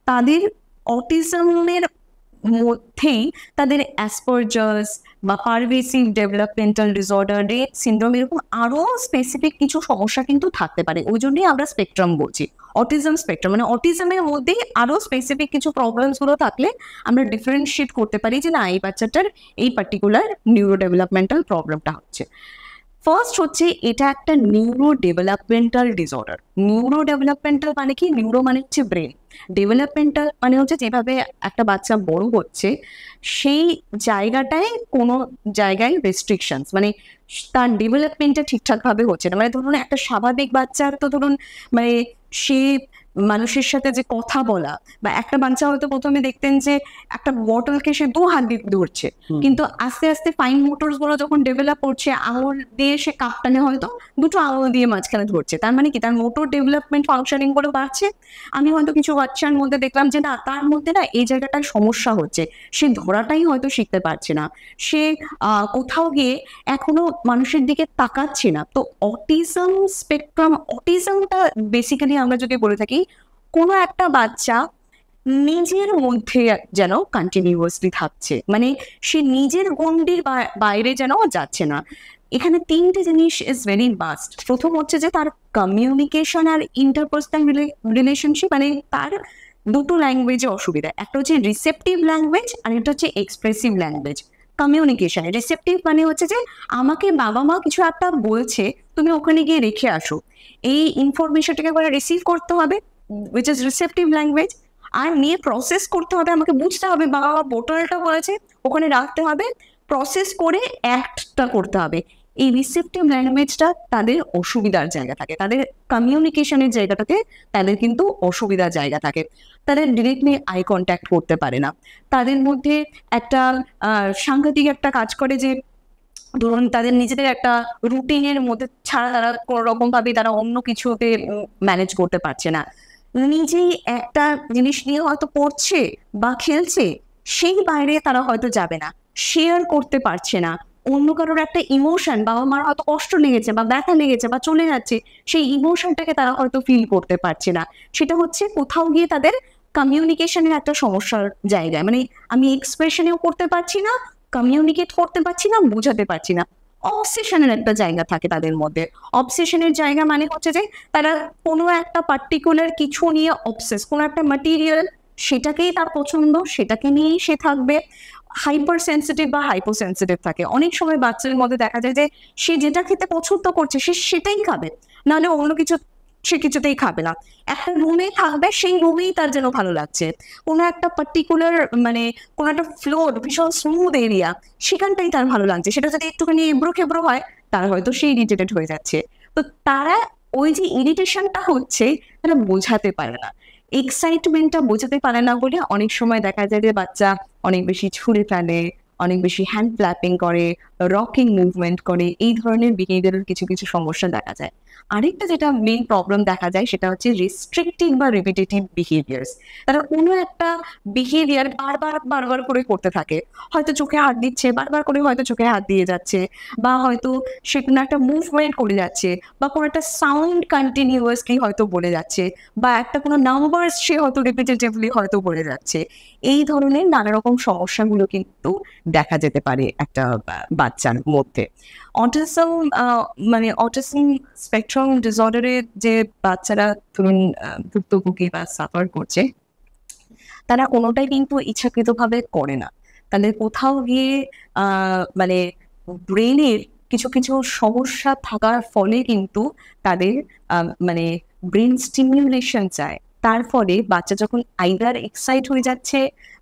তাদের অটিজমের মধ্যেই তাদের অ্যাসপারজার্স বা পারভেসিভ ডেভেলপমেন্টাল ডিসঅর্ডার, রেট সিনড্রোম, এরকম আরও স্পেসিফিক কিছু সমস্যা কিন্তু থাকতে পারে। ওই জন্যই আমরা স্পেকট্রাম বলছি, অটিজম স্পেকট্রাম মানে অটিজমের মধ্যেই আরও স্পেসিফিক কিছু প্রবলেমসগুলো থাকলে আমরা ডিফারেন্সিয়েট করতে পারি যে না, এই বাচ্চাটার এই পার্টিকুলার নিউরো ডেভেলপমেন্টাল প্রবলেমটা হচ্ছে। ফার্স্ট হচ্ছে এটা একটা neuro developmental disorder. Neuro developmental মানে কি? নিউরো মানে হচ্ছে ব্রেন, ডেভেলপমেন্টাল মানে হচ্ছে যেভাবে একটা বাচ্চা বড় হচ্ছে সেই জায়গাটায় কোনো জায়গায় রেস্ট্রিকশনস, মানে তার ডেভেলপমেন্টটা ঠিকঠাকভাবে হচ্ছে না। মানে ধরুন একটা স্বাভাবিক বাচ্চার তো ধরুন মানে সে মানুষের সাথে যে কথা বলা, বা একটা বাচ্চা হয়তো প্রথমে দেখতেন যে একটা বটলকে সে 2 হাত দিয়ে ধরছে, কিন্তু আস্তে আস্তে ফাইন মোটরস গুলো যখন ডেভেলপ করছে, আঙুল দিয়ে সে কাপ টানে হয়তো 2টো আঙুল দিয়ে মাঝখানে ধরছে। তার মানে কি? তার মোটর ডেভেলপমেন্ট ফাংশনিং গুলো বাড়ছে। আমি হয়তো কিছু বাচ্চার মধ্যে দেখলাম যে না, তার মধ্যে না এই জায়গাটায় সমস্যা হচ্ছে, সে ধরাটাই হয়তো শিখতে পারছে না, সে কোথাও গিয়ে এখনো মানুষের দিকে তাকাচ্ছে না। তো অটিজম স্পেকট্রাম, অটিজমটা বেসিক্যালি আমরা যদি বলে থাকি, কোনো একটা বাচ্চা নিজের মধ্যে যেন কন্টিনিউয়াসলি থাকছে, মানে সে নিজের গণ্ডির বাইরে যেন যাচ্ছে না। এখানে 3টে জিনিস ইজ ভেরি মাস্ট। প্রথম হচ্ছে যে তার কমিউনিকেশন আর ইন্টারপার্সোনাল রিলেশনশিপ, মানে তার 2টো ল্যাঙ্গুয়েজে অসুবিধা, একটা হচ্ছে রিসেপটিভ ল্যাঙ্গুয়েজ আর একটা হচ্ছে এক্সপ্রেসিভ ল্যাঙ্গুয়েজ। কমিউনিকেশন রিসেপটিভ মানে হচ্ছে যে আমাকে বাবা মা কিছু একটা বলছে, তুমি ওখানে গিয়ে রেখে আসো, এই ইনফরমেশনটাকে একবার রিসিভ করতে হবে, উইচ ইজ রিসেপটিভ ল্যাঙ্গুয়েজ, আর নিয়ে প্রসেস করতে হবে, আমাকে বুঝতে হবে বাবা মা বোতলটা বলেছে ওখানে রাখতে হবে, প্রসেস করে অ্যাক্টটা করতে হবে। এই রিসেপটিভ ল্যাঙ্গুয়েজটা তাদের অসুবিধার জায়গা থাকে, তাদের কমিউনিকেশনের জায়গাটাতে তাদের কিন্তু অসুবিধার জায়গা থাকে। তারা ডিরেক্টলি আই কন্ট্যাক্ট করতে পারে না। তাদের মধ্যে একটা সাংঘাতিক একটা কাজ করে যে ধরুন তাদের নিজেদের একটা রুটিনের মধ্যে ছাড়া তারা কোনো রকম ভাবে তারা অন্য কিছুতে ম্যানেজ করতে পারছে না। নিজেই একটা জিনিস নিয়ে হয়তো পড়ছে বা খেলছে, সেই বাইরে তারা হয়তো যাবে না, শেয়ার করতে পারছে না। অন্য কারোর একটা ইমোশন, বাবা মার হয়তো কষ্ট লেগেছে বা ব্যথা লেগেছে বা চলে যাচ্ছে, সেই ইমোশনটাকে তারা হয়তো ফিল করতে পারছে না। সেটা হচ্ছে কোথাও গিয়ে তাদের কমিউনিকেশনের একটা সমস্যার জায়গায়, মানে আমি এক্সপ্রেশনেও করতে পারছি না, কমিউনিকেট করতে পারছি না, বোঝাতে পারছি না। অবসেশনের একটা জায়গা থাকে তাদের মধ্যে। অবসেশনের জায়গা মানে হচ্ছে যে তারা কোনো একটা পার্টিকুলার কিছু নিয়ে অবসেস, কোনো একটা ম্যাটেরিয়াল, সেটাকেই তার পছন্দ, সেটাকে নিয়েই সে থাকবে। হাইপার সেন্সিটিভ বা হাইপো সেন্সিটিভ থাকে। অনেক সময় বাচ্চাদের মধ্যে দেখা যায় যে সে যেটা খেতে পছন্দ করছে সে সেটাই খাবে, নাহলে অন্য কিছু সে কিছুতেই খাবে না। একটা রুমেই থাকবে, সেই রুমেই তার যেন ভালো লাগছে। কোনো একটা পার্টিকুলার মানে কোনো একটা ফ্লোর ভীষণ স্মুথ এরিয়া, সেখানটাই তার ভালো লাগছে। সেটা যদি একটুখানি এবড়ো খেবড়ো হয়, তার হয়তো সে ইরিটেটেড হয়ে যাচ্ছে। তো তারা ওই যে ইরিটেশনটা হচ্ছে তারা বোঝাতে পারে না, এক্সাইটমেন্টটা বোঝাতে পারে না বলে অনেক সময় দেখা যায় যে বাচ্চা অনেক বেশি ছুঁড়ে ফেলে, অনেক বেশি হ্যান্ড ক্ল্যাপিং করে, রকিং মুভমেন্ট করে, এই ধরনের বিহেভিয়ারের কিছু কিছু সমস্যা দেখা যায়। আরেকটা যেটা মেইন প্রবলেম দেখা যায় সেটা হচ্ছে রেস্ট্রিক্টিভ বা রিপিটেটিভ বিহেভিয়ার্স। তারা কোনো একটা বিহেভিয়ার বারবার বারবার করে করতে থাকে, হয়তো চোখে হাত দিচ্ছে, বারবার করে হয়তো চোখে হাত দিয়ে যাচ্ছে, বা হয়তো সে কোনো একটা মুভমেন্ট করে যাচ্ছে, বা কোনো একটা সাউন্ড কন্টিনিউয়াসলি হয়তো বলে যাচ্ছে, বা একটা কোনো নাম্বার সে হয়তো রিপিটেটিভলি হয়তো বলে যাচ্ছে। এই ধরনের নানা রকম সমস্যাগুলো কিন্তু দেখা যেতে পারে একটা বাচ্চার মধ্যে। অটিজম মানে অটিজম স্পেকট্রাম ডিসঅর্ডারের যে বাচ্চারা ধরুন ভুক্তভোগী বা সাফার করছে, তারা কোনোটাই কিন্তু ইচ্ছাকৃতভাবে করে না। তাদের কোথাও গিয়ে মানে ব্রেনের কিছু কিছু সমস্যা থাকার ফলে কিন্তু তাদের মানে ব্রেন স্টিমিউলেশন চায়। তার ফলে বাচ্চা যখন আইদার এক্সাইট হয়ে যাচ্ছে,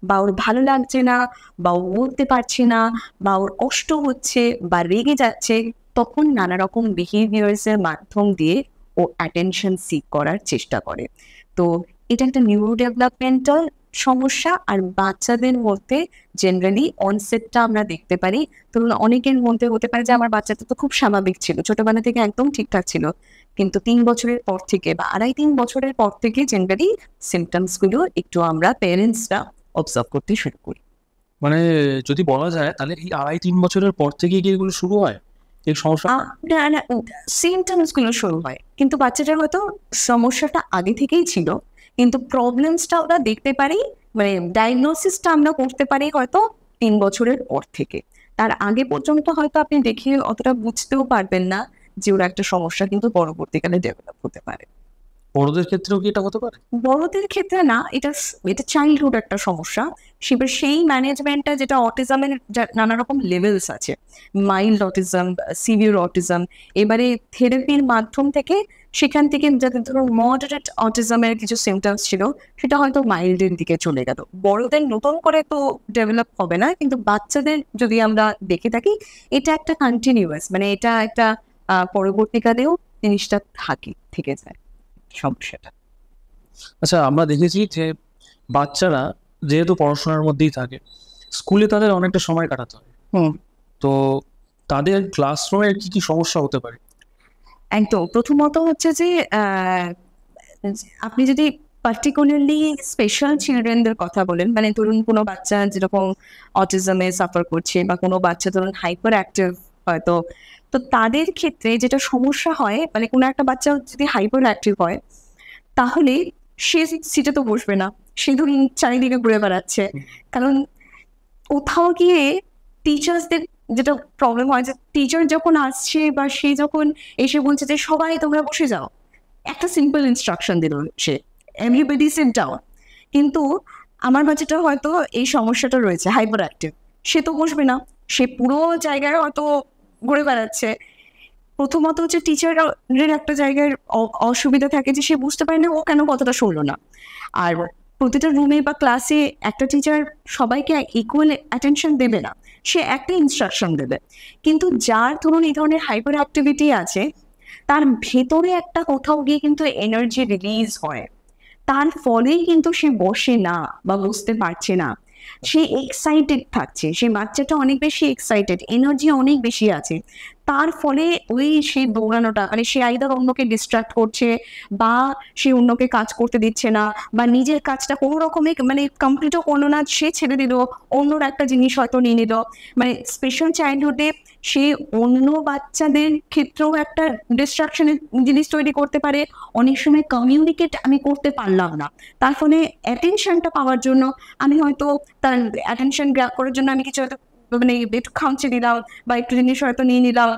বা ওর ভালো লাগছে না, বা ও বলতে পারছে না, বা ওর কষ্ট হচ্ছে, বা রেগে যাচ্ছে, তখন নানা রকম বিহেভিয়ার্সের মাধ্যম দিয়ে ও অ্যাটেনশন সিক করার চেষ্টা করে। তো এটা একটা নিউরো ডেভেলপমেন্টাল সমস্যা। আর বাচ্চাদের মধ্যে জেনারেলি অনসেটটা আমরা দেখতে পারি, ধরুন অনেকের মধ্যে হতে পারে যে আমার বাচ্চাটা তো খুব স্বাভাবিক ছিল, ছোটবেলা থেকে একদম ঠিকঠাক ছিল, কিন্তু 3 বছরের পর থেকে বা 2.5-3 বছরের পর থেকে জেনারেলি সিমটমস গুলো একটু আমরা পেরেন্টসরা অবজার্ভ করতে শুরু করি। মানে যদি বলা যায় তাহলে এই 2.5-3 বছরের পর থেকে কি এগুলো শুরু হয় এই সমস্যা? সিমটমস গুলো শুরু হয়, কিন্তু বাচ্চাটার হয়তো সমস্যাটা আগে থেকেই ছিল, কিন্তু প্রবলেমসটা আমরা দেখতে পারি, মানে ডায়াগনোসিসটা আমরা করতে পারি হয়তো 3 বছরের পর থেকে। তার আগে পর্যন্ত হয়তো আপনি দেখে অতটা বুঝতেও পারবেন না যে ওর একটা সমস্যা কিন্তু পরবর্তীকালে ডেভেলপ হতে পারে। বড়দের ক্ষেত্রেও কি এটা হতে পারে? বড়দের ক্ষেত্রে না, এটা এটা চাইল্ডহুড একটা সমস্যা। সেই ম্যানেজমেন্টটা যেটা অটিজমের নানা রকম লেভেলস আছে, মাইল্ড অটিজম, সিভিয়ার অটিজম, এবারে থেরাপির মাধ্যম থেকে সেখান থেকে যাতে ধরুন মডারেট অটিজমের কিছু সিমটমস ছিল, সেটা হয়তো মাইল্ডের দিকে চলে গেল। বড়দের নতুন করে তো ডেভেলপ হবে না, কিন্তু বাচ্চাদের যদি আমরা দেখে থাকি, এটা একটা কন্টিনিউয়াস, মানে এটা একটা পরবর্তীকালেও জিনিসটা থেকে যায় সমস্যাটা। আচ্ছা, আমরা দেখেছি যে বাচ্চারা যেহেতু পড়াশোনার মধ্যেই থাকে, স্কুলে তাদের অনেকটা সময় কাটাতে হয়, তো তাদের ক্লাসরুমে কি কি সমস্যা হতে পারে? একদম প্রথমত হচ্ছে যে আপনি যদি পার্টিকুলারলি স্পেশাল চিলড্রেনদের কথা বলেন, মানে ধরুন কোনো বাচ্চা যেরকম অটিজমে সাফার করছে, বা কোনো বাচ্চা ধরুন হাইপার অ্যাক্টিভ হয়তো, তো তাদের ক্ষেত্রে যেটা সমস্যা হয়, মানে কোনো একটা বাচ্চা যদি হাইপার অ্যাক্টিভ হয়, তাহলে সে সিটে তো বসবে না, সে ধরুন চারিদিকে ঘুরে বেড়াচ্ছে। কারণ কোথাও গিয়ে টিচার্সদের যেটা প্রবলেম হয় যে টিচার যখন আসছে বা সে যখন এসে বলছে যে সবাই তোমরা বসে যাও, একটা সিম্পল ইনস্ট্রাকশন দিল সে, এভরিবডি সিট ডাউন, কিন্তু আমার বাচ্চাটা হয়তো এই সমস্যাটা রয়েছে, হাইপার অ্যাক্টিভ, সে তো বসবে না, সে পুরো জায়গায় হয়তো ঘুরে বেড়াচ্ছে। প্রথমত হচ্ছে টিচারের একটা জায়গায় অসুবিধা থাকে যে সে বুঝতে পারে না ও কেন কথাটা শুনলো না। আর প্রতিটা রুমে বা ক্লাসে একটা টিচার সবাইকে ইকুয়াল অ্যাটেনশন দেবে না, সে একটা ইনস্ট্রাকশন দেবে। কিন্তু যার ধরুন এই ধরনের হাইপার অ্যাক্টিভিটি আছে, তার ভেতরে একটা কোথাও গিয়ে কিন্তু এনার্জি রিলিজ হয়, তার ফলেই কিন্তু সে বসে না বা বুঝতে পারছে না, সে এক্সাইটেড থাকছে, সে বাচ্চাটা অনেক বেশি এক্সাইটেড, এনার্জি অনেক বেশি আছে, তার ফলে ওই সেই দৌড়ানোটা মানে সে আইদার অন্যকে ডিস্ট্রাক্ট করছে বা সে অন্যকে কাজ করতে দিচ্ছে না, বা নিজের কাজটা কোনো রকমে মানে কমপ্লিটও করলো না, সে ছেড়ে দিল, অন্যর একটা জিনিস হয়তো নিয়ে নিল। মানে স্পেশাল চাইল্ডহুডে সে অন্য বাচ্চাদের ক্ষেত্রেও একটা ডিস্ট্রাকশনের জিনিস তৈরি করতে পারে। অনেক সময় কমিউনিকেট আমি করতে পারলাম না, তার ফলে অ্যাটেনশনটা পাওয়ার জন্য আমি হয়তো তার অ্যাটেনশন গ্র্যাব করার জন্য আমি কিছু হয়তো মানে একটু খামচে দিলাম বা একটু জিনিস হয়তো নিয়ে নিলাম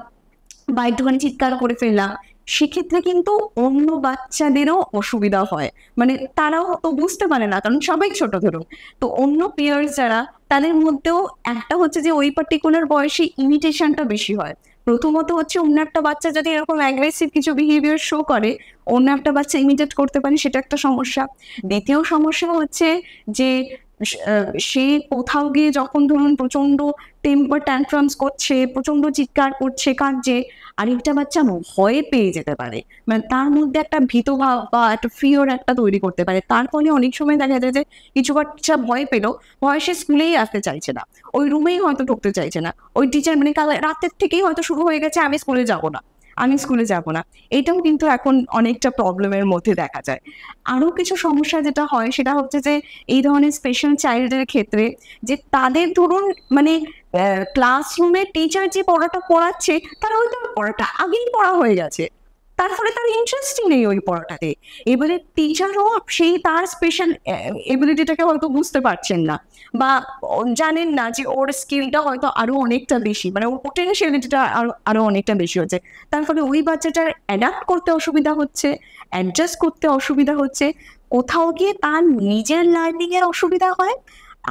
বা একটুখানি চিৎকার করে ফেললাম, সেক্ষেত্রে কিন্তু অন্য বাচ্চাদেরও অসুবিধা হয়। মানে তারাও তো বুঝতে পারে না, কারণ সবাই ছোট ধরুন, তো অন্য পিয়ার্স যারা, তাদের মধ্যেও একটা হচ্ছে যে ওই পার্টিকুলার বয়সে ইমিটেশনটা বেশি হয়। প্রথমত হচ্ছে অন্য একটা বাচ্চা যদি এরকম অ্যাগ্রেসিভ কিছু বিহেভিয়ার শো করে, অন্য একটা বাচ্চা ইমিটেট করতে পারে, সেটা একটা সমস্যা। দ্বিতীয় সমস্যা হচ্ছে যে সে কোথাও গিয়ে যখন ধরুন প্রচন্ড টেম্পার ট্যান্ট্রামস করছে, প্রচন্ড চিৎকার করছে, কাঁদছে, আরেকটা বাচ্চা ভয়ে পেয়ে যেতে পারে, মানে তার মধ্যে একটা ভীতভাব বা একটা ফিওর একটা তৈরি করতে পারে। তার ফলে অনেক সময় দেখা যায় যে কিছু বাচ্চা ভয় পেলো, ভয় সে স্কুলেই আসতে চাইছে না, ওই রুমেই হয়তো ঢুকতে চাইছে না, ওই টিচার মানে কাল রাতের থেকেই হয়তো শুরু হয়ে গেছে আমি স্কুলে যাব না, আমি স্কুলে যাব না। এটাও কিন্তু এখন অনেকটা প্রবলেমের মধ্যে দেখা যায়। আরও কিছু সমস্যা যেটা হয় সেটা হচ্ছে যে এই ধরনের স্পেশাল চাইল্ডের ক্ষেত্রে যে তাদের ধরুন মানে ক্লাসরুমে টিচার যে পড়াটা পড়াচ্ছে, তারা হয়তো পড়াটা আগেই পড়া হয়ে গেছে, তার ফলে তার ইন্টারেস্টই নেই ওই পড়াটাতে। এবারে টিচারও সেই তার স্পেশাল এবিলিটিটাকে হয়তো বুঝতে পারছেন না বা জানেন না যে ওর স্কিলটা হয়তো আরো অনেকটা বেশি, মানে ওর পোটেনশিয়ালিটিটা আরো অনেকটা বেশি হচ্ছে। তার ফলে ওই বাচ্চাটার অ্যাডাপ্ট করতে অসুবিধা হচ্ছে, অ্যাডজাস্ট করতে অসুবিধা হচ্ছে, কোথাও গিয়ে তার নিজের লার্নিং এর অসুবিধা হয়,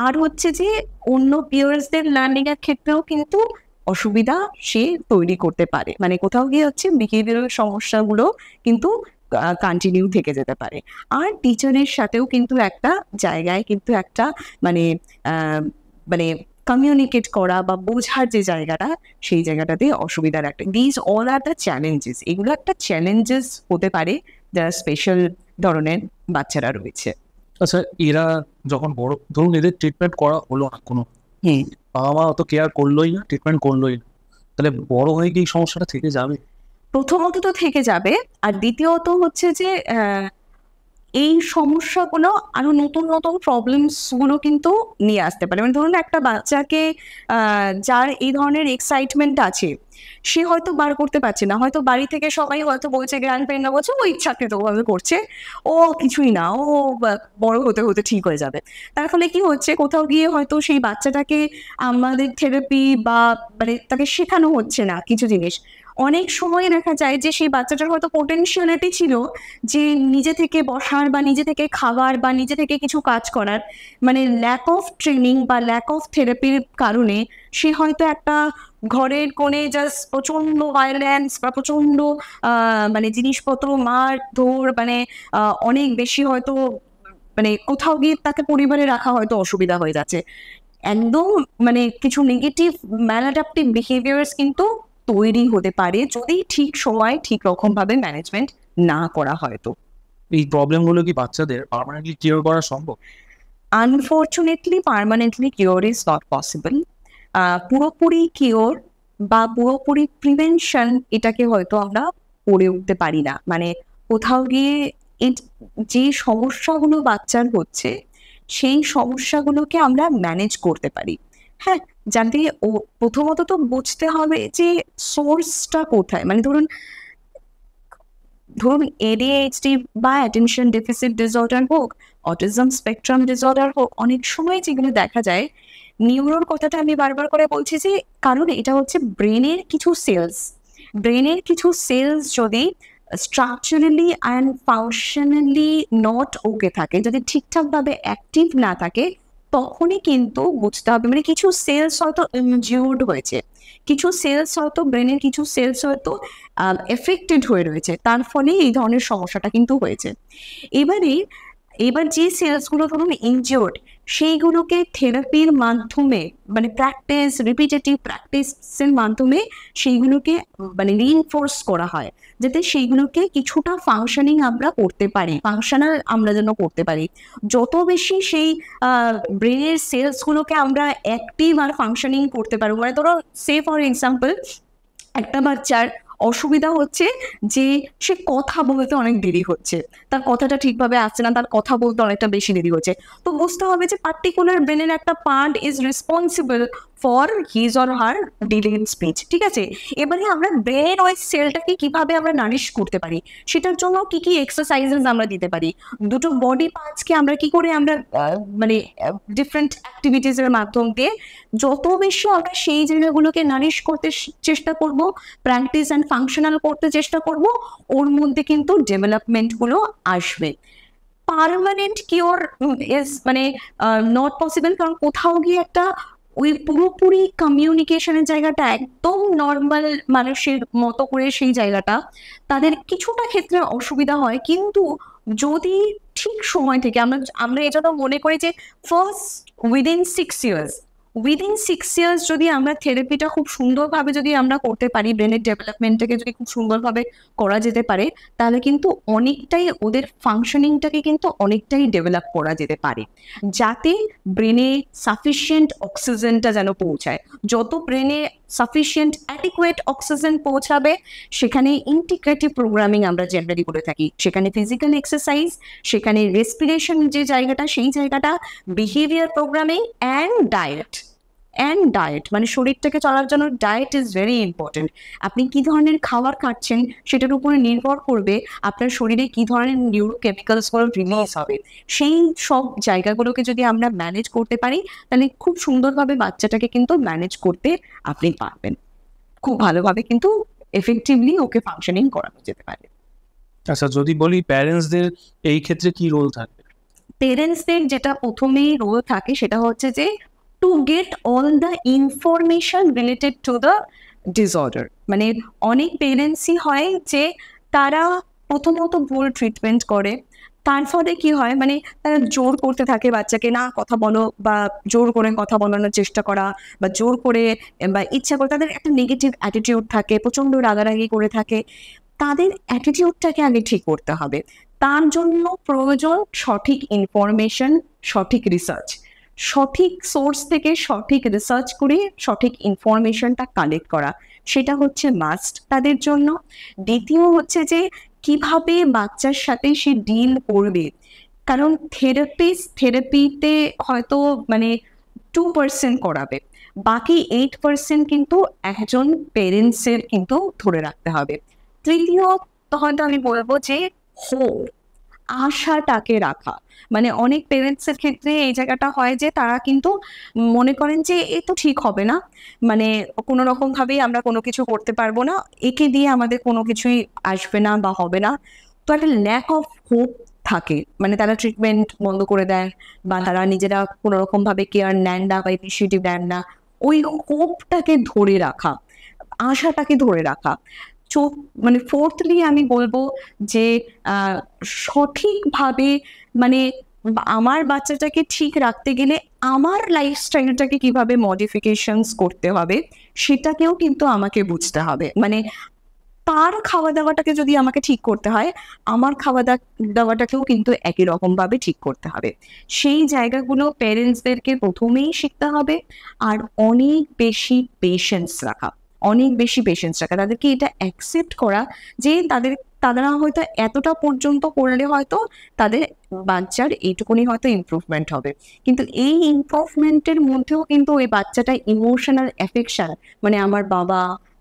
আর হচ্ছে যে অন্য পিয়ার্সদের লার্নিং এর ক্ষেত্রেও কিন্তু অসুবিধা সে তৈরি করতে পারে। মানে কোথাও গিয়ে হচ্ছে বিহেভিয়ারাল সমস্যাগুলো কিন্তু কন্টিনিউ থেকে যেতে পারে। আর টিচারের সাথেও কিন্তু একটা জায়গায় কিন্তু একটা মানে মানে কমিউনিকেট করা বা বোঝার যে জায়গাটা, সেই জায়গাটাতে অসুবিধার একটা, this all are the challenges, এগুলো একটা চ্যালেঞ্জেস হতে পারে যারা স্পেশাল ধরনের বাচ্চারা রয়েছে। আচ্ছা, এরা যখন বড়, ধরুন এদের ট্রিটমেন্ট করা হলো না, কোনো বাবা মা অত কেয়ার করলোই না, ট্রিটমেন্ট করলোই না, তাহলে বড় হয়ে কি এই সমস্যাটা থেকে যাবে? প্রথমত তো থেকে যাবে, আর দ্বিতীয়ত হচ্ছে যে এই সমস্যাগুলো আরো নতুন নতুন প্রবলেমস গুলো কিন্তু নিয়ে আসতে পারে। মানে ধরুন একটা বাচ্চাকে যার এই ধরনের এক্সাইটমেন্ট আছে, সে হয়তো বার করতে পারছে না, হয়তো বাড়ি থেকে সবাই হয়তো বলছে, গ্র্যান্ড প্যারেন্টরা বলছে ও ইচ্ছাকৃতভাবে করছে, ও কিছুই না, ও বড় হতে হতে ঠিক হয়ে যাবে। তার ফলে কি হচ্ছে, কোথাও গিয়ে হয়তো সেই বাচ্চাটাকে আমাদের থেরাপি বা মানে তাকে শেখানো হচ্ছে না কিছু জিনিস। অনেক সময় দেখা যায় যে সেই বাচ্চাটার হয়তো পোটেনশিয়ালিটি ছিল যে নিজে থেকে বসার বা নিজে থেকে খাবার বা নিজে থেকে কিছু কাজ করার, মানে ল্যাক অফ ট্রেনিং বা ল্যাক অফ থেরাপির কারণে সে হয়তো একটা ঘরের কোণে জাস্ট প্রচন্ড ভায়োলেন্স বা প্রচন্ড মানে জিনিসপত্র মার ধর, মানে অনেক বেশি হয়তো মানে কোথাও গিয়ে তাকে পরিবারে রাখা হয়তো অসুবিধা হয়ে যাচ্ছে। একদম মানে কিছু নেগেটিভ ম্যালঅ্যাডাপটিভ বিহেভিয়ার্স কিন্তু তৈরি হতে পারে যদি ঠিক সময় ঠিক রকম ভাবে ম্যানেজমেন্ট না করা হয়। তো এই প্রবলেমগুলো কি বাচ্চাদের পার্মানেন্টলি কিওর করা সম্ভব? Unfortunately permanently cure is not possible. পুরোপুরি কিওর বা পুরোপুরি প্রিভেনশন এটাকে হয়তো আমরা করে উঠতে পারি না। মানে কোথাও গিয়ে যে সমস্যাগুলো বাচ্চার হচ্ছে সেই সমস্যাগুলোকে আমরা ম্যানেজ করতে পারি। হ্যাঁ, যাতে ও প্রথমত তো বুঝতে হবে যে সোর্সটা কোথায়। মানে ধরুন ADHD বা অ্যাটেনশন ডেফিসিট ডিসঅর্ডার হোক, অটিজম স্পেকট্রাম ডিসঅর্ডার হোক, অনেক সময় যেগুলো দেখা যায়, নিউরোর কথাটা আমি বারবার করে বলছি যে কারণ এটা হচ্ছে ব্রেনের কিছু সেলস যদি structurally and functionally not okay থাকে, যদি ঠিকঠাকভাবে অ্যাক্টিভ না থাকে, তখনই কিন্তু বুঝতে হবে মানে কিছু সেলস হয়তো ইনজিউর্ড হয়েছে, কিছু সেলস হয়তো ব্রেনের কিছু সেলস হয়তো এফেক্টেড হয়ে রয়েছে, তার ফলে এই ধরনের সমস্যাটা কিন্তু হয়েছে। এবারে এবার যে সেলসগুলো ধরুন ইনজিওর্ড, সেইগুলোকে থেরাপির মাধ্যমে মানে প্র্যাকটিস, রিপিটেটিভ প্র্যাকটিসের মাধ্যমে সেইগুলোকে মানে রিইনফোর্স করা হয়, যাতে সেইগুলোকে কিছুটা ফাংশনিং আমরা করতে পারি, ফাংশনাল আমরা যেন করতে পারি। যত বেশি সেই ব্রেনের সেলসগুলোকে আমরা অ্যাক্টিভ আর ফাংশনিং করতে পারবো, মানে ধরো সে ফর এক্সাম্পল একটা বাচ্চার অসুবিধা হচ্ছে যে সে কথা বলতে অনেক দেরি হচ্ছে, তার কথাটা ঠিকভাবে আসছে না, তার কথা বলতে অনেকটা বেশি দেরি হচ্ছে, তো বুঝতে হবে যে পার্টিকুলার ব্রেনের একটা part is responsible for his or her delayed speech. ঠিক আছে, এবারে আমরা ব্রেন ওই সেলটাকে কিভাবে আমরা নারিশ করতে পারি, সেটার জন্য কি কি এক্সারসাইজেস আমরা দিতে পারি, দুটো বডি পার্টসকে আমরা কি করে আমরা মানে ডিফারেন্ট অ্যাক্টিভিটিসের মাধ্যম দিয়ে যত বেশি আমরা সেই জায়গাগুলোকে নারিশ করতে চেষ্টা করব, প্র্যাকটিস অ্যান্ড ফাংশনাল করতে চেষ্টা করব, ওর মধ্যে কিন্তু ডেভেলপমেন্টগুলো আসবে। পার্মানেন্ট কিওর ইজ মানে নট পসিবল, কারণ কোথাও গিয়ে একটা ওই পুরোপুরি কমিউনিকেশনের জায়গাটা একদম নর্মাল মানুষের মতো করে সেই জায়গাটা তাদের কিছুটা ক্ষেত্রে অসুবিধা হয়, কিন্তু যদি ঠিক সময় থেকে আমরা এই জন্য মনে করি যে ফার্স্ট উইদিন 6 ইয়ার্স যদি আমরা থেরাপিটা খুব সুন্দরভাবে যদি আমরা করতে পারি, ব্রেনের ডেভেলপমেন্টটাকে যদি খুব সুন্দরভাবে করা যেতে পারে, তাহলে কিন্তু অনেকটাই ওদের ফাংশনিংটাকে কিন্তু অনেকটাই ডেভেলপ করা যেতে পারে, যাতে ব্রেনে সাফিসিয়েন্ট অক্সিজেনটা যেন পৌঁছায়। যত ব্রেনে সাফিসিয়েন্ট অ্যাডিকুয়েট অক্সিজেন পৌঁছাবে, সেখানে ইন্টিগ্রেটিভ প্রোগ্রামিং আমরা জেনারেলি করে থাকি, সেখানে ফিজিক্যাল এক্সারসাইজ, সেখানে রেসপিরেশন যে জায়গাটা সেই জায়গাটা, বিহেভিয়ার প্রোগ্রামিং অ্যান্ড ডায়েট মানে শরীরটাকে চলার জন্য ডায়েট ইজ ভেরি ইম্পর্টেন্ট। আপনি কি ধরনের খাবার খাচ্ছেন সেটার উপরে নির্ভর করবে আপনার শরীরে কি ধরনের নিউরোকেমিক্যালসগুলো রিলিজ হবে। সেই সব জায়গাগুলোকে যদি আমরা ম্যানেজ করতে পারি, তাহলে খুব সুন্দরভাবে বাচ্চাটাকে কিন্তু ম্যানেজ করতে আপনি পারবেন, খুব ভালোভাবে কিন্তু এফেক্টিভলি ওকে ফাংশনিং করানো যেতে পারে। আচ্ছা, যদি বলি প্যারেন্টসদের এই ক্ষেত্রে কি রোল থাকবে? পেরেন্টসদের যেটা প্রথমেই রোল থাকে সেটা হচ্ছে যে to get all the information related to the disorder. মানে অনেক পেরেন্টসই হয় যে তারা প্রথমত ভুল ট্রিটমেন্ট করে, তার ফলে কি হয় মানে তারা জোর করতে থাকে বাচ্চাকে, না কথা বলো, বা জোর করে কথা বলানোর চেষ্টা করা, বা জোর করে বা ইচ্ছা করে, তাদের একটা নেগেটিভ অ্যাটিটিউড থাকে, প্রচণ্ড রাগারাগি করে থাকে। তাদের অ্যাটিটিউডটাকে আগে ঠিক করতে হবে, তার জন্য প্রয়োজন সঠিক ইনফরমেশন, সঠিক রিসার্চ, সঠিক সোর্স থেকে সঠিক রিসার্চ করে সঠিক ইনফরমেশনটা কালেক্ট করা, সেটা হচ্ছে মাস্ট তাদের জন্য। দ্বিতীয় হচ্ছে যে কিভাবে বাচ্চার সাথে সে ডিল করবে, কারণ থেরাপিতে হয়তো মানে 2% করাবে, বাকি 8% কিন্তু একজন পেরেন্টসের কিন্তু ধরে রাখতে হবে। তৃতীয় হয়তো আমি বলবো যে হোপ, আশাটাকে রাখা। মানে অনেক পেরেন্টসের ক্ষেত্রে এই জায়গাটা হয় যে তারা কিন্তু মনে করেন যে এ তো ঠিক হবে না, মানে কোনো রকম ভাবেই আমরা কোনো কিছু করতে পারবো না, একে দিয়ে আমাদের কোনো কিছুই আসবে না বা হবে না, তো একটা ল্যাক অফ হোপ থাকে, মানে তারা ট্রিটমেন্ট বন্ধ করে দেয়, বা তারা নিজেরা কোনো রকম ভাবে কেয়ার নেন না বা ইনিশিয়েটিভ নেন না। ওই হোপটাকে ধরে রাখা, আশাটাকে ধরে রাখা। মানে ফোর্থলি আমি বলবো যে সঠিকভাবে মানে আমার বাচ্চাটাকে ঠিক রাখতে গেলে আমার লাইফস্টাইলটাকে কিভাবে মডিফিকেশনস করতে হবে সেটাকেও কিন্তু আমাকে বুঝতে হবে। মানে তার খাওয়া দাওয়াটাকে যদি আমাকে ঠিক করতে হয়, আমার খাওয়া দাওয়াটাকেও কিন্তু একই রকম ভাবে ঠিক করতে হবে। সেই জায়গাগুলো প্যারেন্টসদেরকে প্রথমেই শিখতে হবে। আর অনেক বেশি পেশেন্স রাখা, তাদেরকে এটা অ্যাকসেপ্ট করা যে তারা হয়তো এতটা পর্যন্ত করলে হয়তো তাদের বাচ্চার এইটুকুনি হয়তো ইমপ্রুভমেন্ট হবে, কিন্তু এই ইমপ্রুভমেন্টের মধ্যেও কিন্তু ওই বাচ্চাটা ইমোশনাল অ্যাফেকশন, মানে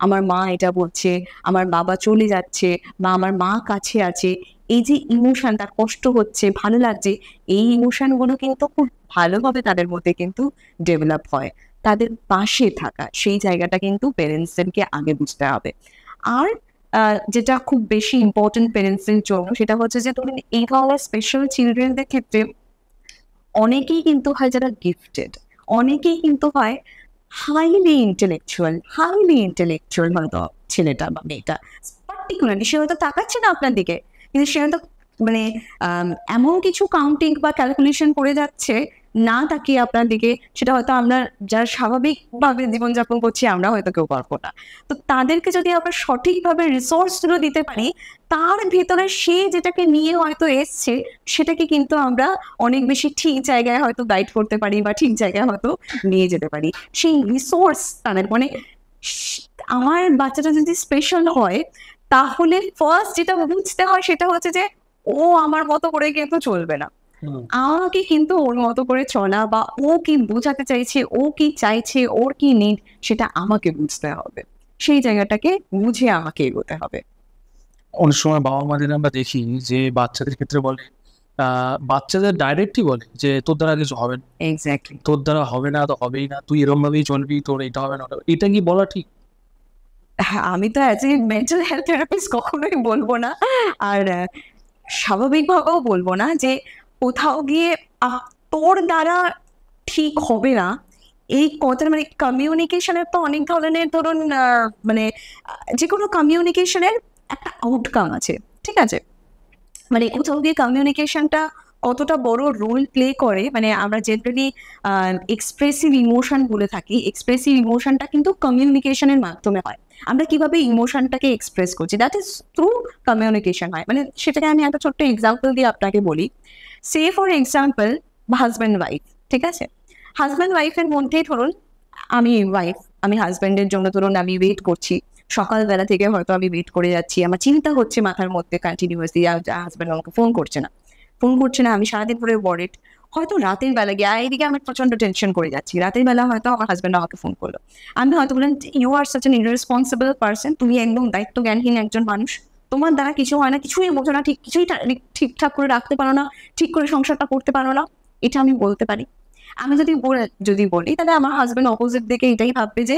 আমার মা এটা বলছে, আমার বাবা চলে যাচ্ছে, বা আমার মা কাছে আছে, এই যে ইমোশন, তার কষ্ট হচ্ছে, ভালো লাগছে, এই ইমোশনগুলো কিন্তু খুব ভালোভাবে তাদের মধ্যে কিন্তু ডেভেলপ হয়। তাদের পাশে থাকা, সেই জায়গাটা কিন্তু পেরেন্টসদেরকে আগে বুঝতে হবে। আর যেটা খুব বেশি ইম্পর্টেন্ট পেরেন্টসদের জন্য, সেটা হচ্ছে যে ধরুন এই ধরনের স্পেশাল চিলড্রেনদের ক্ষেত্রে অনেকেই কিন্তু হয় যারা গিফটেড, অনেকেই কিন্তু হয় হাইলি ইন্টেলেকচুয়াল হয়তো ছেলেটা বা মেয়েটা, পার্টিকুলারলি সে হয়তো তাকাচ্ছে না আপনার দিকে, কিন্তু সে হয়তো মানে এমন কিছু কাউন্টিং বা ক্যালকুলেশন করে যাচ্ছে না তাকিয়ে আপনার দিকে, সেটা হয়তো আমরা যারা স্বাভাবিকভাবে জীবনযাপন করছি আমরা হয়তো কেউ পারবো না। তো তাদেরকে যদি আমরা সঠিকভাবে রিসোর্সগুলো দিতে পারি, তার ভেতরে সে যেটাকে নিয়ে হয়তো এসছে সেটাকে কিন্তু আমরা অনেক বেশি ঠিক জায়গায় হয়তো গাইড করতে পারি বা ঠিক জায়গায় হয়তো নিয়ে যেতে পারি। সেই রিসোর্স তাদের মানে আমার বাচ্চাটা যদি স্পেশাল হয় তাহলে ফার্স্ট যেটা বুঝতে হয় সেটা হচ্ছে যে ও আমার মতো করে কিন্তু চলবে না, আমাকে কিন্তু ওর মতো করে চলা বা ও কি বোঝাতে চাইছে, ও কি চাইছে, ওর কি নিড সেটা আমাকে বুঝতে হবে, সেই জায়গাটাকে বুঝে আমাকে এগোতে হবে। অনেক সময় বাবা মাদের আমরা দেখি যে বাচ্চাদের ক্ষেত্রে বলে, বাচ্চাদের ডাইরেক্টই বলে যে তোর দ্বারা কিছু হবে না, এক্স্যাক্টলি, তোর দ্বারা হবে না তো হবেই না, তুই এরকম ভাবেই চলবি, তোর এটা হবে না। এটা কি বলা ঠিক? আমি তো as a mental health therapist কখনোই বলবো না, আর স্বাভাবিকভাবেও বলবো না যে কোথাও গিয়ে তোর দ্বারা ঠিক হবে না। এই কথাটা মানে কমিউনিকেশনের তো অনেক ধরনের, ধরুন মানে যে কোনো কমিউনিকেশনের একটা আউটকাম আছে, ঠিক আছে? মানে কোথাও গিয়ে কমিউনিকেশনটা কতটা বড় রোল প্লে করে, মানে আমরা জেনারেলি এক্সপ্রেসিভ ইমোশন বলে থাকি, এক্সপ্রেসিভ ইমোশনটা কিন্তু কমিউনিকেশনের মাধ্যমে হয়। আমরা কিভাবে ইমোশনটাকে এক্সপ্রেস করছি দ্যাট ইজ থ্রু কমিউনিকেশন হয়। মানে সেটাকে আমি একটা ছোট্ট এক্সাম্পল দিয়ে আপনাকে বলি। সে ফর এক্সাম্পল হাজব্যান্ড ওয়াইফ, ঠিক আছে? হাজব্যান্ড ওয়াইফের মধ্যেই ধরুন আমি ওয়াইফ, আমি হাজব্যান্ডের জন্য ধরুন আমি ওয়েট করছি, সকালবেলা থেকে হয়তো আমি ওয়েট করে যাচ্ছি, আমার চিন্তা হচ্ছে মাথার মধ্যে কন্টিনিউয়াসলি, হাজব্যান্ড আমাকে ফোন করছে না, আমি সারাদিন পরে ওয়ারিড। হয়তো রাতের বেলা গিয়ে এইদিকে আমি প্রচন্ড টেনশন করে যাচ্ছি, রাতের বেলা হয়তো আমার হাজব্যান্ড আমাকে ফোন করলো, আমি হয়তো বললাম you are such an irresponsible person, তুমি একদম দায়িত্ব জ্ঞানহীন একজন মানুষ, তোমার দ্বারা কিছু হয় না, কিছুই বোঝো না, কিছুই ঠিকঠাক করে রাখতে পারো না, ঠিক করে সংসারটা করতে পারো না, এটা আমি বলতে পারি। আমি যদি বলি তাহলে আমার হাজব্যান্ড অপোজিট দিকে এটাই ভাববে যে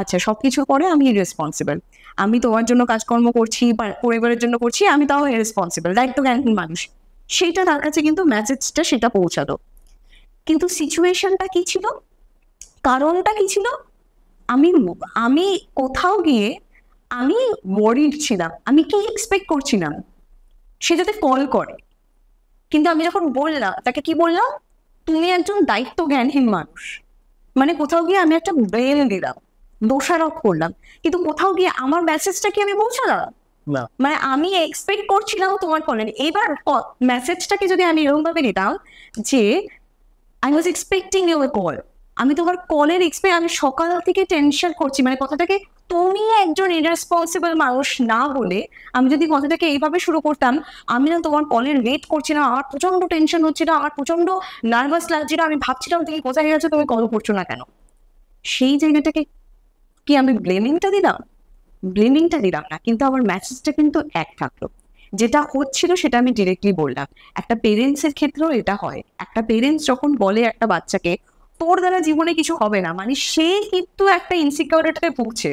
আচ্ছা সবকিছু পরে আমি রেসপন্সিবল, আমি তোমার জন্য কাজকর্ম করছি, পরিবারের জন্য করছি, আমি তাও রেসপন্সিবল, দায়িত্ব জ্ঞানহীন মানুষ। সেইটা তার কাছে কিন্তু মেসেজটা সেটা পৌঁছালো, কিন্তু সিচুয়েশনটা কি ছিল, কারণটা কি ছিল, আমি আমি কোথাও গিয়ে আমি ওয়ারিড ছিলাম, আমি কি এক্সপেক্ট করছিলাম সে যাতে কল করে, কিন্তু আমি যখন বললাম তাকে কি বললাম, তুমি একজন দায়িত্ব জ্ঞানহীন মানুষ, মানে কোথাও গিয়ে আমি একটা ব্রেন দিলাম, দোষারোপ করলাম, কিন্তু কোথাও গিয়ে আমার মেসেজটা কি আমি পৌঁছালাম না, মানে আমি এক্সপেক্ট করছিলাম তোমার কলের, এবার মেসেজটাকে যদি আমি এরকম ভাবে নিতাম যে I was expecting your call, আমি তোমার কলের এক্সপেক্ট, আমি সকাল থেকে টেনশন করছি, মানে কথাটাকে তুমি একজন ইরেসপন্সিবল মানুষ না বলে আমি যদি কথাটাকে এইভাবে শুরু করতাম, আমি না তোমার কলের ওয়েট করছিলাম, আমার প্রচন্ড টেনশন হচ্ছিল, আমার প্রচন্ড নার্ভাস লাগছিল, আমি ভাবছিলাম তুমি কোথায় গেছো, তুমি কল করছো না কেন, সেই জায়গাটাকে কি আমি ব্লেমিংটা দিলাম? ব্লেমিংটা দিলাম না, কিন্তু আমার মেসেজটা কিন্তু এক থাকলো, যেটা হচ্ছিল সেটা আমি ডিরেক্টলি বললাম। একটা পেরেন্টসের ক্ষেত্রেও এটা হয়, একটা পেরেন্টস যখন বলে একটা বাচ্চাকে তোর দ্বারা জীবনে কিছু হবে না, মানে সে কিন্তু একটা ইনসিকিউরিটিতে ভুগছে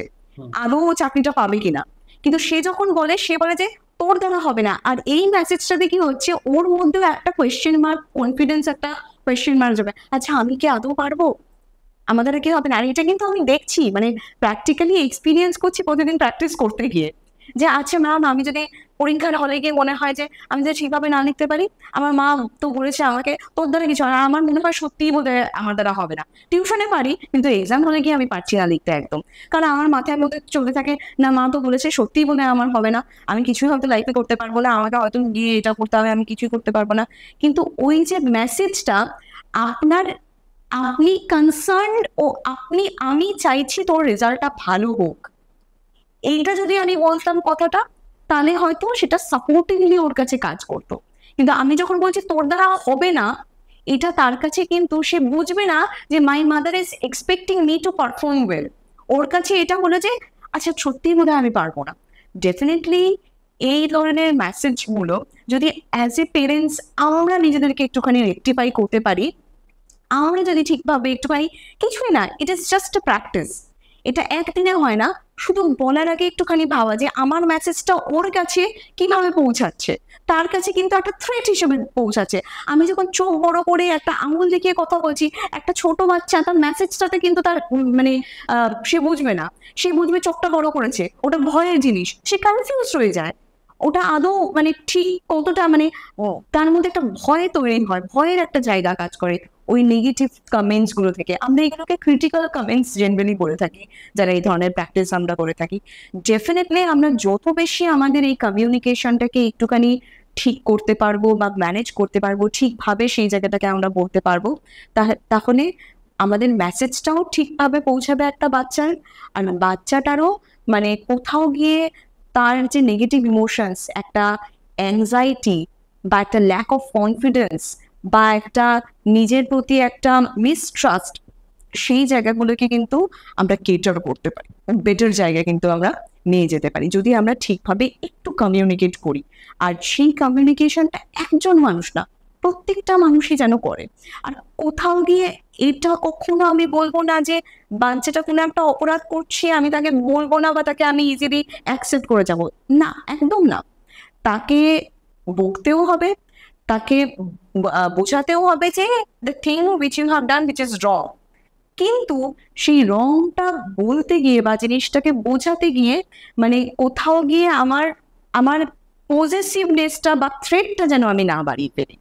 আদৌ ও চাকরিটা পাবে কিনা, কিন্তু সে যখন বলে সে বলে যে তোর দ্বারা হবে না, আর এই মেসেজটাতে কি হচ্ছে ওর মধ্যেও একটা কোয়েশ্চেন মার্ক, কনফিডেন্স একটা কোয়েশ্চেন মার্ক যাবে, আচ্ছা আমি কি আদৌ পারবো, আমাদের কি হবে না। আর এটা কিন্তু আমি দেখছি, মানে প্র্যাকটিক্যালি এক্সপিরিয়েন্স করছি প্রতিদিন প্র্যাকটিস করতে গিয়ে, যে আচ্ছা ম্যাম আমি যদি পরীক্ষার হলে গিয়ে মনে হয় যে আমি যদি ঠিকভাবে না লিখতে পারি, আমার মা তো বলেছে আমাকে তোর দ্বারা কিছু হয় না, আমার মনে হয় সত্যিই বোধ হয় আমার দ্বারা হবে না, টিউশনে পারি কিন্তু এক্সাম হলে গিয়ে আমি পারছি না লিখতে একদম, কারণ আমার মাথায় মধ্যে চলতে থাকে না মা তো বলেছে সত্যিই বোধ হয় আমার হবে না, আমি কিছুই হয়তো লাইফে করতে পারবো না, আমাকে হয়তো গিয়ে এটা করতে হবে, আমি কিছুই করতে পারবো না। কিন্তু ওই যে মেসেজটা আপনার, আপনি কনসার্নড ও আপনি, আমি চাইছি তোর রেজাল্টটা ভালো হোক, এইটা যদি আমি বলতাম কথাটা, তাহলে হয়তো সেটা সাপোর্টিভলি ওর কাছে কাজ করতো। কিন্তু আমি যখন বলছি তোর দ্বারা হবে না, এটা তার কাছে কিন্তু সে বুঝবে না যে my mother is expecting me to perform well, ওর কাছে এটা হলো যে আচ্ছা সত্যি বোধ হয় আমি পারবো না। ডেফিনেটলি এই ধরনের মেসেজগুলো যদি অ্যাজ এ পেরেন্টস আমরা নিজেদেরকে একটুখানি রেকটিফাই করতে পারি, আমরা যদি ঠিকভাবে একটুখানি, কিছুই না, it is just a practice, এটা একদিনে হয় না, শুধু বলার আগে একটুখানি ভাবা যে আমার মেসেজটা ওর কাছে কিভাবে পৌঁছাচ্ছে, তার কাছে কিন্তু একটা থ্রেট হিসেবে পৌঁছাচ্ছে। আমি যখন চোখ বড় করে একটা আঙুল দেখিয়ে কথা বলছি, একটা ছোট বাচ্চা তার মেসেজটাতে কিন্তু তার মানে সে বুঝবে না, সে বুঝবে চোখটা বড় করেছে, ওটা ভয়ের জিনিস, সে কনফিউজ হয়ে যায়, ওটা আদৌ মানে ঠিক কতটা মানে তার মধ্যে একটা ভয় তৈরি হয়, ভয়ের একটা জায়গা কাজ করে ওই নেগেটিভ কমেন্টস গুলো থেকে। আমরা এগুলোকে ক্রিটিক্যাল কমেন্টস জেনারেলি বলে থাকি যারা এই ধরনের প্র্যাকটিস আমরা করে থাকি। ডেফিনেটলি আমরা যত বেশি আমাদের এই কমিউনিকেশনটাকে একটুখানি ঠিক করতে পারবো বা ম্যানেজ করতে পারবো, ঠিকভাবে সেই জায়গাটাকে আমরা বলতে পারবো, তাহলে আমাদের মেসেজটাও ঠিকভাবে পৌঁছাবে একটা বাচ্চার, আর বাচ্চাটারও মানে কোথাও গিয়ে তার যে নেগেটিভ ইমোশনস, একটা অ্যাংজাইটি বা একটা ল্যাক অফ কনফিডেন্স বা একটা নিজের প্রতি একটা মিসট্রাস্ট, সেই জায়গাগুলোকে কিন্তু আমরা কেটার করতে পারি, বেটার জায়গায় কিন্তু আমরা নিয়ে যেতে পারি যদি আমরা ঠিকভাবে একটু কমিউনিকেট করি। আর সেই কমিউনিকেশনটা একজন মানুষ না, প্রত্যেকটা মানুষই যেন করে। আর কোথাও গিয়ে এটা কখনো আমি বলবো না যে বাচ্চাটা কোনো একটা অপরাধ করছে আমি তাকে বলবো না বা তাকে আমি ইজিলি অ্যাকসেপ্ট করে যাব, না, একদম না। তাকে বকতেও হবে, তাকে বোঝাতেও হবে যে the thing which you have done which is wrong. কিন্তু সেই রংটা বলতে গিয়ে বা জিনিসটাকে বোঝাতে গিয়ে মানে কোথাও গিয়ে আমার আমার পজেসিভনেসটা বা থ্রেটটা যেন আমি না বাড়িয়ে ফেলি,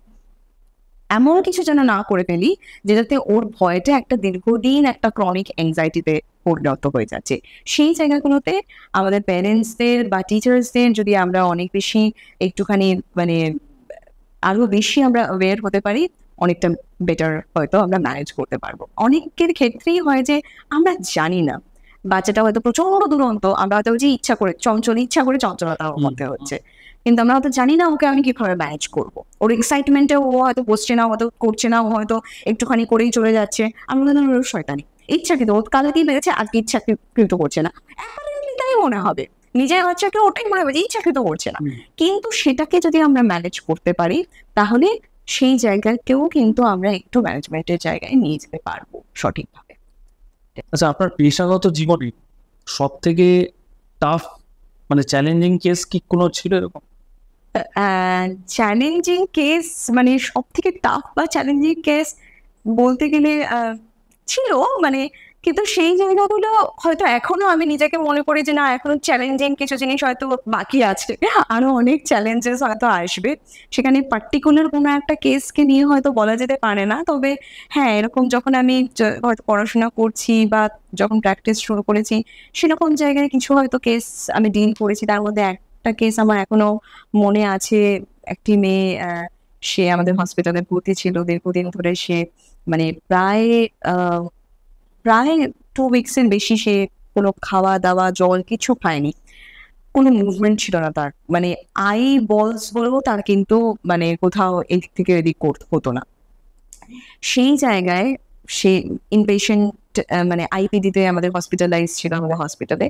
এমন কিছু যেন না করে ফেলি যেটাতে ওর ভয়টা একটা দীর্ঘদিন একটা ক্রনিক অ্যাংজাইটিতে পরিণত হয়ে যাচ্ছে। সেই জায়গাগুলোতে আমাদের প্যারেন্টসদের বা টিচার্সদের যদি আমরা অনেক বেশি একটুখানি মানে আরো বেশি আমরা অ্যাওয়্যার হতে পারি, অনেকটা বেটার হয়তো আমরা ম্যানেজ করতে পারবো। অনেকের ক্ষেত্রেই হয় যে আমরা জানি না, বাচ্চাটা হয়তো প্রচন্ড দুরন্ত, আমরা হয়তো যে ইচ্ছা করে চঞ্চলতার মধ্যে হচ্ছে, কিন্তু আমরা হয়তো জানি না ওকে আমি কিভাবে ম্যানেজ করবো। ওর এক্সাইটমেন্টে ও হয়তো বসছে না, হয়তো করছে না, ও হয়তো একটুখানি করেই চলে যাচ্ছে, আমরা ওর শয়তানি ইচ্ছাকৃত, ওর কালকেই বেড়েছে আজকে ইচ্ছাকৃত করছে না, অ্যাপারেন্টলি তাই মনে হবে, নিজের বাচ্চাকে ওটাই মনে হবে যে ইচ্ছাকৃত করছে না। কিন্তু সেটাকে যদি আমরা ম্যানেজ করতে পারি তাহলে সেই জায়গাকেও কিন্তু আমরা একটু ম্যানেজমেন্টের জায়গায় নিয়ে যেতে পারবো সঠিকভাবে। আচ্ছা, আপনার পেশাগত জীবনে সব থেকে টাফ মানে চ্যালেঞ্জিং কেস কি কোনো ছিল এরকম? চ্যালেঞ্জিং কেস মানে সব থেকে টাফ বা চ্যালেঞ্জিং কেস বলতে গেলে ছিল মানে, কিন্তু সেই জায়গাগুলো হয়তো এখনো আমি নিজেকে মনে করি যে না, এখনো চ্যালেঞ্জিং কিছু জিনিস হয়তো বাকি আছে, আরো অনেক চ্যালেঞ্জেস হয়তো আসবে। সেখানে পার্টিকুলার কোনো একটা কেসকে নিয়ে হয়তো বলা যেতে পারে না, তবে হ্যাঁ, এরকম যখন আমি হয়তো পড়াশোনা করছি বা যখন প্র্যাকটিস শুরু করেছি, সেরকম জায়গায় কিছু হয়তো কেস আমি ডিল করেছি। তার মধ্যে একটা কেস আমার এখনো মনে আছে। একটি মেয়ে, সে আমাদের হসপিটালে ভর্তি ছিল দীর্ঘদিন ধরে। সে মানে প্রায় 2 উইকসের বেশি সে কোনো খাওয়া দাওয়া জল কিছু খায়নি, কোনো মুভমেন্ট ছিল না তার, মানে আই বলস বলবো তার কিন্তু মানে কোথাও এদিক থেকে এদিক হতো না। সেই জায়গায় সে ইনপেশেন্ট মানে আইপিডিতে আমাদের হসপিটালাইজ ছিল আমাদের হসপিটালে।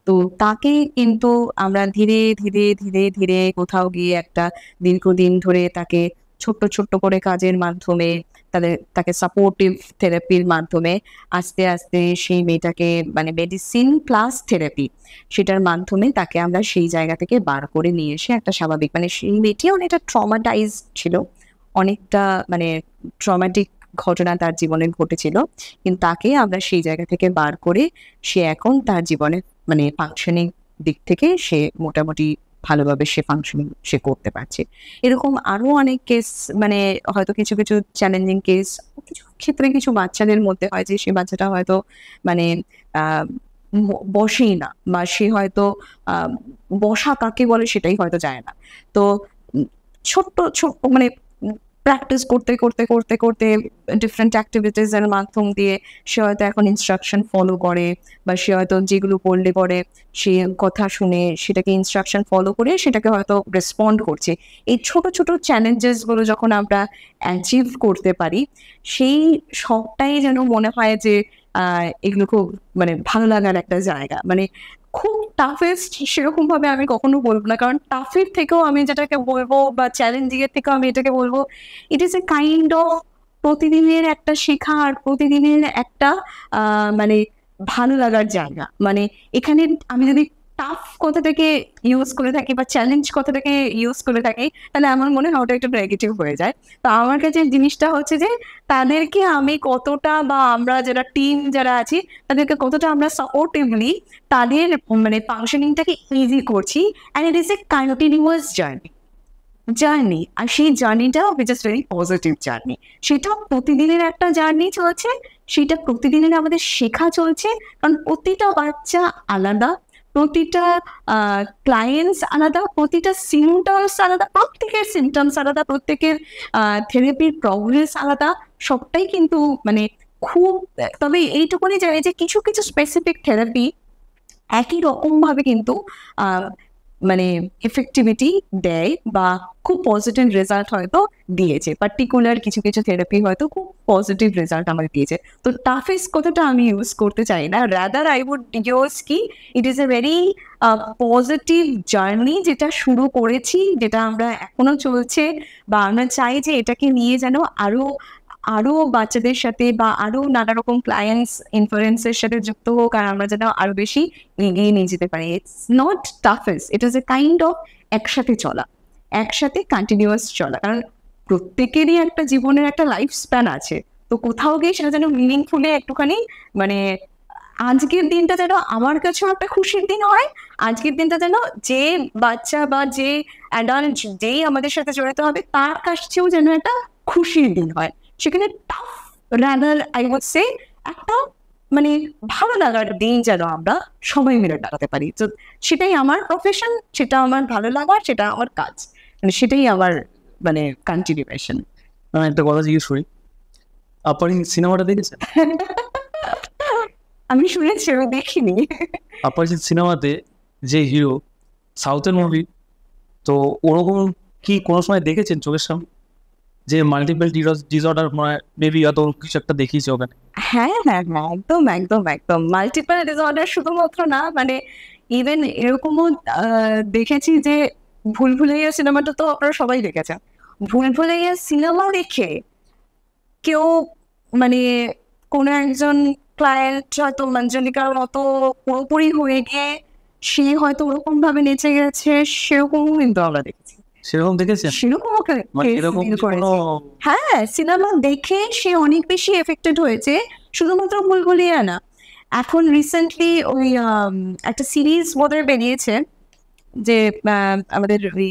তো তাকে কিন্তু আমরা ধীরে ধীরে ধীরে ধীরে কোথাও গিয়ে একটা দীর্ঘদিন ধরে তাকে ছোট্ট ছোট্ট করে কাজের মাধ্যমে তাকে সাপোর্টিভ থেরাপির মাধ্যমে আস্তে আস্তে সেই মেয়েটাকে মানে মেডিসিন প্লাস থেরাপি, সেটার মাধ্যমে তাকে আমরা সেই জায়গা থেকে বার করে নিয়ে এসে একটা স্বাভাবিক, মানে সেই মেয়েটি অনেকটা ট্রমাটাইজ ছিল, অনেকটা মানে ট্রমাটিক ঘটনা তার জীবনে ঘটেছিল, কিন্তু তাকে আমরা সেই জায়গা থেকে বার করে সে এখন তার জীবনে মানে ফাংশনিং দিক থেকে সে মোটামুটি ভালোভাবে সে ফাংশনিং সে করতে পারছে। এরকম আরো অনেক কেস, মানে হয়তো কিছু কিছু চ্যালেঞ্জিং কেস কিছু ক্ষেত্রে কিছু বাচ্চাদের মধ্যে হয় যে সে বাচ্চাটা হয়তো মানে বসেই না, বা সে হয়তো বসা কাকে বলে সেটাই হয়তো যায় না। তো ছোট্ট ছোট্ট মানে প্র্যাকটিস করতে করতে করতে করতে ডিফারেন্ট অ্যাক্টিভিটিসের মাধ্যম দিয়ে সে হয়তো এখন ইনস্ট্রাকশন ফলো করে, বা সে হয়তো যেগুলো পড়লে পরে সে কথা শুনে সেটাকে ইনস্ট্রাকশন ফলো করে সেটাকে হয়তো রেসপন্ড করছে। এই ছোট ছোট চ্যালেঞ্জেসগুলো যখন আমরা অ্যাচিভ করতে পারি, সেই সবটাই যেন মনে হয় যে এগুলো খুব মানে ভালো লাগার একটা জায়গা। মানে খুব টাফেস্ট সেরকম ভাবে আমি কখনো বলবো না, কারণ টাফের থেকেও আমি যেটাকে বলবো বা চ্যালেঞ্জিং এর থেকেও আমি এটাকে বলবো ইট ইজ এ কাইন্ড অফ প্রতিদিনের একটা শেখা আর প্রতিদিনের একটা মানে ভালো লাগার জায়গা। মানে এখানে আমি যদি টাফ কথাটাকে ইউজ করে থাকি বা চ্যালেঞ্জ কথাটাকে ইউজ করে থাকি, তাহলে আমার মনে হয় ওটা একটু নেগেটিভ হয়ে যায়। তো আমার কাছে জিনিসটা হচ্ছে যে তাদেরকে আমি কতটা, বা আমরা যারা টিম যারা আছি তাদেরকে কতটা আমরা সাপোর্টিভলি তাদের মানে ফাংশনিংটাকে ইজি করছি, and it is a continuous journey. আর সেই জার্নিটা which is very positive journey, সেটা প্রতিদিনের একটা জার্নি চলছে, সেটা প্রতিদিনের আমাদের শেখা চলছে। কারণ প্রতিটা বাচ্চা আলাদা, প্রতিটা ক্লায়েন্টস আলাদা, প্রতিটা সিমটমস আলাদা, প্রত্যেকের সিমটমস আলাদা, প্রত্যেকের থেরাপির প্রগ্রেস আলাদা, সবটাই কিন্তু মানে খুব, তবে এইটুকুনি জানি যে কিছু কিছু স্পেসিফিক থেরাপি একই রকমভাবে কিন্তু মানে এফেক্টিভিটি দেয় বা খুব পজিটিভ রেজাল্ট হয়তো দিয়েছে। পার্টিকুলার কিছু কিছু থেরাপি হয়তো খুব পজিটিভ রেজাল্ট আমাকে দিয়েছে। তো টাফেস্ট কথাটা আমি ইউজ করতে চাই না, রাদার আই উড ইউজ কি ইট is a very positive journey, যেটা শুরু করেছি, যেটা আমরা এখনো চলছে, বা আমরা চাই যে এটাকে নিয়ে যেন আরো বাচ্চাদের সাথে বা আরো নানা রকম ক্লায়েন্টস ইনফ্লুয়েন্সের সাথে যুক্ত হোক, আর আমরা যেন আরো বেশি এগিয়ে নিয়ে যেতে পারি। It's not toughest, it is a kind of একসাথে চলা, একসাথে কন্টিনিউয়াস চলা। কারণ প্রত্যেকেরই একটা জীবনের একটা লাইফ স্প্যান আছে, তো কোথাও গিয়ে সেটা যেন মিনিংফুলি একটুখানি মানে আজকের দিনটা যেন আমার কাছেও একটা খুশির দিন হয়, আজকের দিনটা যেন যে বাচ্চা বা যে অ্যাডাল্ট যেই আমাদের সাথে জড়িত হবে তার কাছেও যেন একটা খুশির দিন হয়। সেখানে tough rather I would say একটা মানে ভালো লাগার দিন যেন আমরা সবাই মিলে কাটাতে পারি। তো সেটাই আমার প্রফেশন, সেটা আমার ভালো লাগার, সেটা আমার কাজ, মানে সেটাই আমার মানে কন্টিনিউয়েশন। আমি একটা কথা জিজ্ঞেস করি, আপনি সিনেমাটা দেখেছেন? আমি শুনেছি, আমি দেখিনি। অপরিচিত সিনেমাতে যে হিরো, সাউথের মুভি, তো ওরকম কি কোনো সময় দেখেছেন চোখের সামনে যে মাল্টিপল ডিসঅর্ডার মেবি অত কিছু একটা দেখিয়েছে ওখানে? হ্যাঁ হ্যাঁ হ্যাঁ, একদম একদম একদম মাল্টিপল ডিসঅর্ডার শুধুমাত্র না, মানে ইভেন এরকমও দেখেছি যে ভুল ভুলাইয়া সিনেমাটা তো আপনারা সবাই দেখেছেন। ভুল ভুলাইয়া সিনেমা দেখে কেউ মানে কোনো একজন ক্লায়েন্ট হয়তো মঞ্জলিকার মতো পুরোপুরি হয়ে গিয়ে সে হয়তো ওরকম ভাবে নেচে গেছে, সেরকমও কিন্তু আমরা দেখেছি। সেরকম দেখেছেন? সেরকমও মানে এরকম কোনো হ্যাঁ, সিনেমা দেখে সে অনেক বেশি এফেক্টেড হয়েছে, শুধুমাত্র ভুলভুলিয়া না। এখন রিসেন্টলি ওই একটা সিরিজ বোধহয় বেরিয়েছে যে আমাদের ওই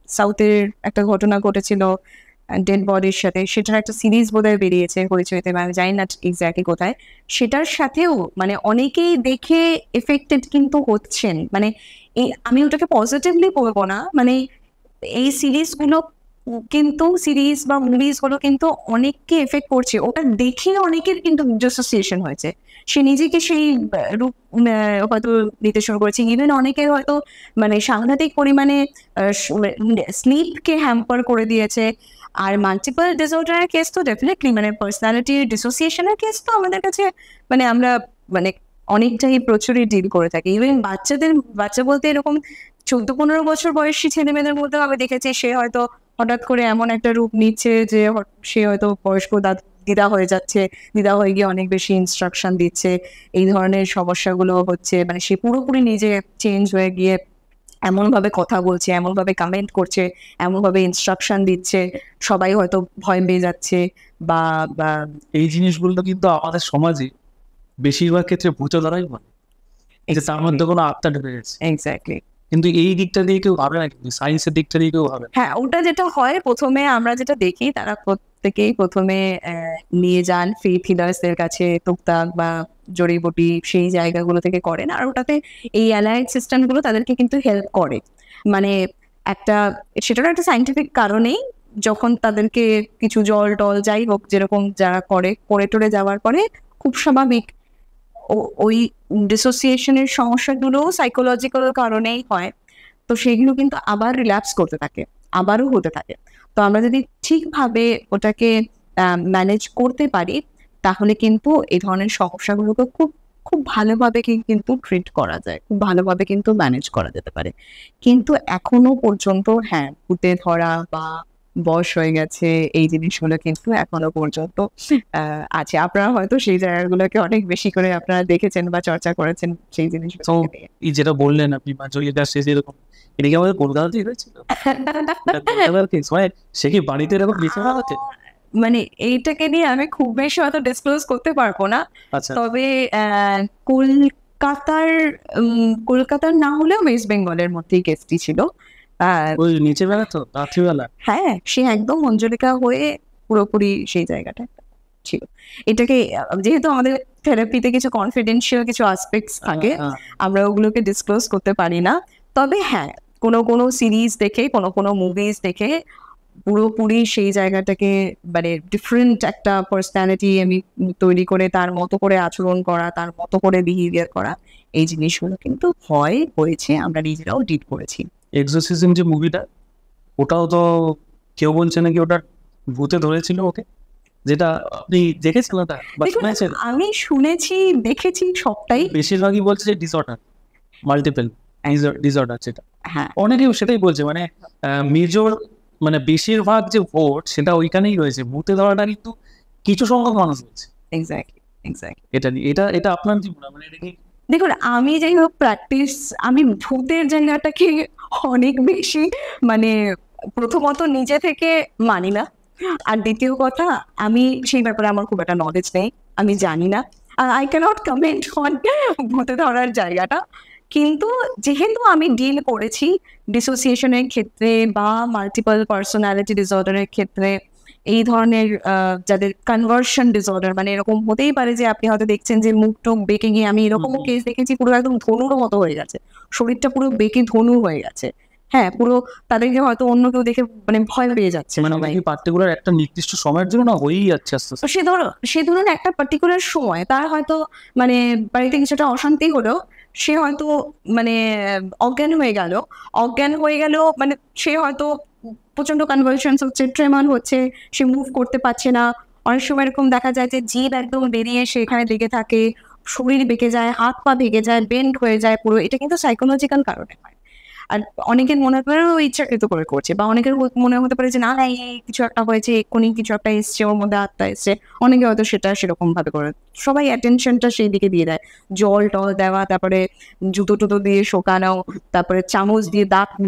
সাউথের একটা ঘটনা ঘটেছিল ডেড বডির সাথে, সেটার একটা সিরিজ বোধহয় বেরিয়েছে হইচইতে, আমি জানি না এক্স্যাক্টলি কোথায়। সেটার সাথেও মানে অনেকেই দেখে এফেক্টেড কিন্তু হচ্ছেন, মানে এই আমি ওটাকে পজিটিভলি বলবো না, মানে এই সিরিজগুলো কিন্তু সিরিজ বা মুভিজগুলো কিন্তু অনেককে এফেক্ট করছে, ওটা দেখে অনেকের কিন্তু ডিসোসিয়েশন হয়েছে, সে নিজেকে সেই রূপ হয়তো নিতে শুরু করেছে। ইভেন অনেকের হয়তো মানে সাংঘাতিক পরিমাণে স্লিপকে হ্যাম্পার করে দিয়েছে। আর মাল্টিপল ডিসঅর্ডারের কেস তো ডেফিনেটলি মানে পার্সোনালিটি ডিসোসিয়েশনের কেস তো আমাদের কাছে মানে আমরা মানে অনেকটাই প্রচুরই ডিল করে থাকি। ইভেন বাচ্চা বলতে এরকম 14-15 বছর বয়সী ছেলে মেয়েদের মধ্যেও আমি দেখেছি সে হয়তো হঠাৎ করে এমন একটা রূপ নিচ্ছে যে সে হয়তো বয়স্ক দিদা হয়ে যাচ্ছে, দিদা হয়ে গিয়ে অনেক বেশি ইনস্ট্রাকশন দিচ্ছে, এই ধরনের সমস্যাগুলো হচ্ছে, মানে সে পুরোপুরি নিজে চেঞ্জ হয়ে গিয়ে এমনভাবে কথা বলছে, এমনভাবে কমেন্ট করছে, এমনভাবে ইনস্ট্রাকশন দিচ্ছে, সবাই হয়তো ভয় পেয়ে যাচ্ছে। বা এই জিনিসগুলো কিন্তু আমাদের সমাজে বেশিরভাগ ক্ষেত্রে ভূত ধরাই বলে যে তার মধ্যে কোনো আত্মা ঢুকে গেছে। এক্স্যাক্টলি। কিন্তু এই দিকটা দিয়ে কেউ ভাবে না, কিন্তু সায়েন্সের দিকটা দিয়ে কেউ ভাবে। হ্যাঁ, ওটা যেটা হয় প্রথমে আমরা যেটা দেখি, তারা প্রত্যেকেই প্রথমে নিয়ে যান ফেথ হিলার্সদের কাছে, টুকটাক বা জড়িবুটি সেই জায়গাগুলো থেকে করেন, আর ওটাতে এই অ্যালায়েড সিস্টেমগুলো তাদেরকে কিন্তু হেল্প করে। মানে একটা সেটারও একটা সাইন্টিফিক কারণেই যখন তাদেরকে কিছু জল টল যাই হোক যেরকম যারা করে টরে যাওয়ার পরে খুব স্বাভাবিক ওই ডিসোসিয়েশনের সমস্যাগুলো সাইকোলজিক্যাল কারণেই হয়, তো সেগুলো কিন্তু আবার রিল্যাপস করতে থাকে, আবারও হতে থাকে। তো আমরা যদি ঠিকভাবে ওটাকে ম্যানেজ করতে পারি তাহলে কিন্তু এই ধরনের সমস্যাগুলোকে খুব খুব ভালোভাবে কিন্তু ট্রিট করা যায়, খুব ভালোভাবে কিন্তু ম্যানেজ করা যেতে পারে। কিন্তু এখনো পর্যন্ত হ্যাঁ, ভূতে ধরা বা বয়স হয়ে গেছে, এই জিনিসগুলো কিন্তু এখনো পর্যন্ত আছে। আপনারা হয়তো সেই জায়গাগুলোকে অনেক বেশি করে আপনারা দেখেছেন বা চর্চা করেছেন সেই জিনিসগুলো তো এই যেটা বললেন আপনি মাঞ্চলিকটা শেষ এরকম, এটা কি আমাদের কলকাতাতেই হয়েছিল? সে কি বাড়িতে এরকম বিছানা আছে? মানে এইটাকে নিয়ে আমি খুব বেশি হয়তো ডিসক্লোজ করতে পারবো না, আচ্ছা, তবে কলকাতার না হলেও ওয়েস্ট বেঙ্গলের মধ্যেই কেসটি ছিল। ওই নিচে বেলা তো রাত্রিবেলা। হ্যাঁ, সে একদম মঞ্জলিকা হয়ে পুরোপুরি সেই জায়গাটা ছিল। এটাকে যেহেতু আমাদের থেরাপিতে কিছু কনফিডেন্সিয়াল কিছু আসপেক্টস থাকে, আমরা ওগুলোকে ডিসক্লোজ করতে পারি না। তবে হ্যাঁ, কোনো সিরিজ দেখে কোনো মুভিজ দেখে পুরোপুরি সেই জায়গাটাকে মানে ডিফারেন্ট একটা পার্সোনালিটি আমি তৈরি করে তার মতো করে আচরণ করা, তার মতো করে বিহেভিয়ার করা, এই জিনিসগুলো কিন্তু হয়েছে, আমরা নিজেরাও ডিল করেছি। এক্সোসিজম যে মুভিটা, ওটাও তো কেউ বলছে নাকি ওটা ভূতে ধরেছিল ওকে, যেটা আপনি দেখেছেন ওটা বা দেখুন, শুনেছেন? আমি শুনেছি, দেখেছি সবটাই। বেশিরভাগই বলছে যে ডিসঅর্ডার, মাল্টিপল ডিসঅর্ডার, যেটা হ্যাঁ, অনেকেই সেটাই বলছে, মানে মেজর মানে বেশিরভাগ যে ভোট সেটা ওইখানেই রয়েছে, ভূতে ধরাটা কিন্তু কিছু সংখ্যক মানুষ বলছে। এক্স্যাক্টলি। এটা নিয়ে এটা আপনার কি মনে হয়? মানে এটা কি দেখুন, আমি যাই হোক আমি ভূতের জায়গাটাকে অনেক বেশি মানে প্রথমত নিজে থেকে মানি না, আর দ্বিতীয় কথা আমি সেই ব্যাপারে আমার খুব একটা নলেজ নেই, আমি জানি না, আই ক্যানট কমেন্ট অন ভূতে ধরার জায়গাটা। কিন্তু যেহেতু আমি ডিল করেছি ডিসোসিয়েশনের ক্ষেত্রে বা মাল্টিপল পার্সোনালিটি ডিসঅর্ডারের ক্ষেত্রে, এই ধরনের যাদের কনভার্সন ডিসঅর্ডার, মানে এরকম হতেই পারে যে আপনি হয়তো দেখছেন যে মুখ টুক বেঁকে গিয়ে, আমি এরকমও কেস দেখেছি পুরো একদম ধনুর মতো হয়ে গেছে, শরীরটা পুরো বেঁকে ধনু হয়ে গেছে। হ্যাঁ, পুরো তাদেরকে হয়তো অন্য কেউ দেখে মানে ভয় পেয়ে যাচ্ছে, মানে পার্টিকুলার একটা নির্দিষ্ট সময়ের জন্য না হয়েই যাচ্ছে আস্তে আস্তে। তো সে ধরুন একটা পার্টিকুলার সময় তার হয়তো মানে বাড়িতে কিছুটা অশান্তি হলো, সে হয়তো মানে অজ্ঞান হয়ে গেল, মানে সে হয়তো প্রচন্ড কনভালশনস হচ্ছে, ট্রেমর হচ্ছে, সে মুভ করতে পারছে না। অনেক সময় এরকম দেখা যায় যে জিভ একদম বেরিয়ে সে এখানে লেগে থাকে, শরীর বেঁকে যায়, হাত পা ভেঙে যায়, বেন্ড হয়ে যায় পুরো। এটা কিন্তু সাইকোলজিক্যাল কারণে হয়। আর অনেকের মনে হতে পারে ও ইচ্ছাকৃত করে করছে, বা অনেকের মনে হতে পারে যে না না, এই কিছু একটা হয়েছে, এক্ষুনি কিছু একটা এসছে, ওর মধ্যে আত্মা এসছে। অনেকে হয়তো সেটা সেরকম ভাবে করে, সবাই অ্যাটেনশনটা সেই দিকে দিয়ে দেয়। জল টল দেওয়া, তারপরে জুতো টুতো দিয়ে শোকানো, তারপরে চামচ দিয়ে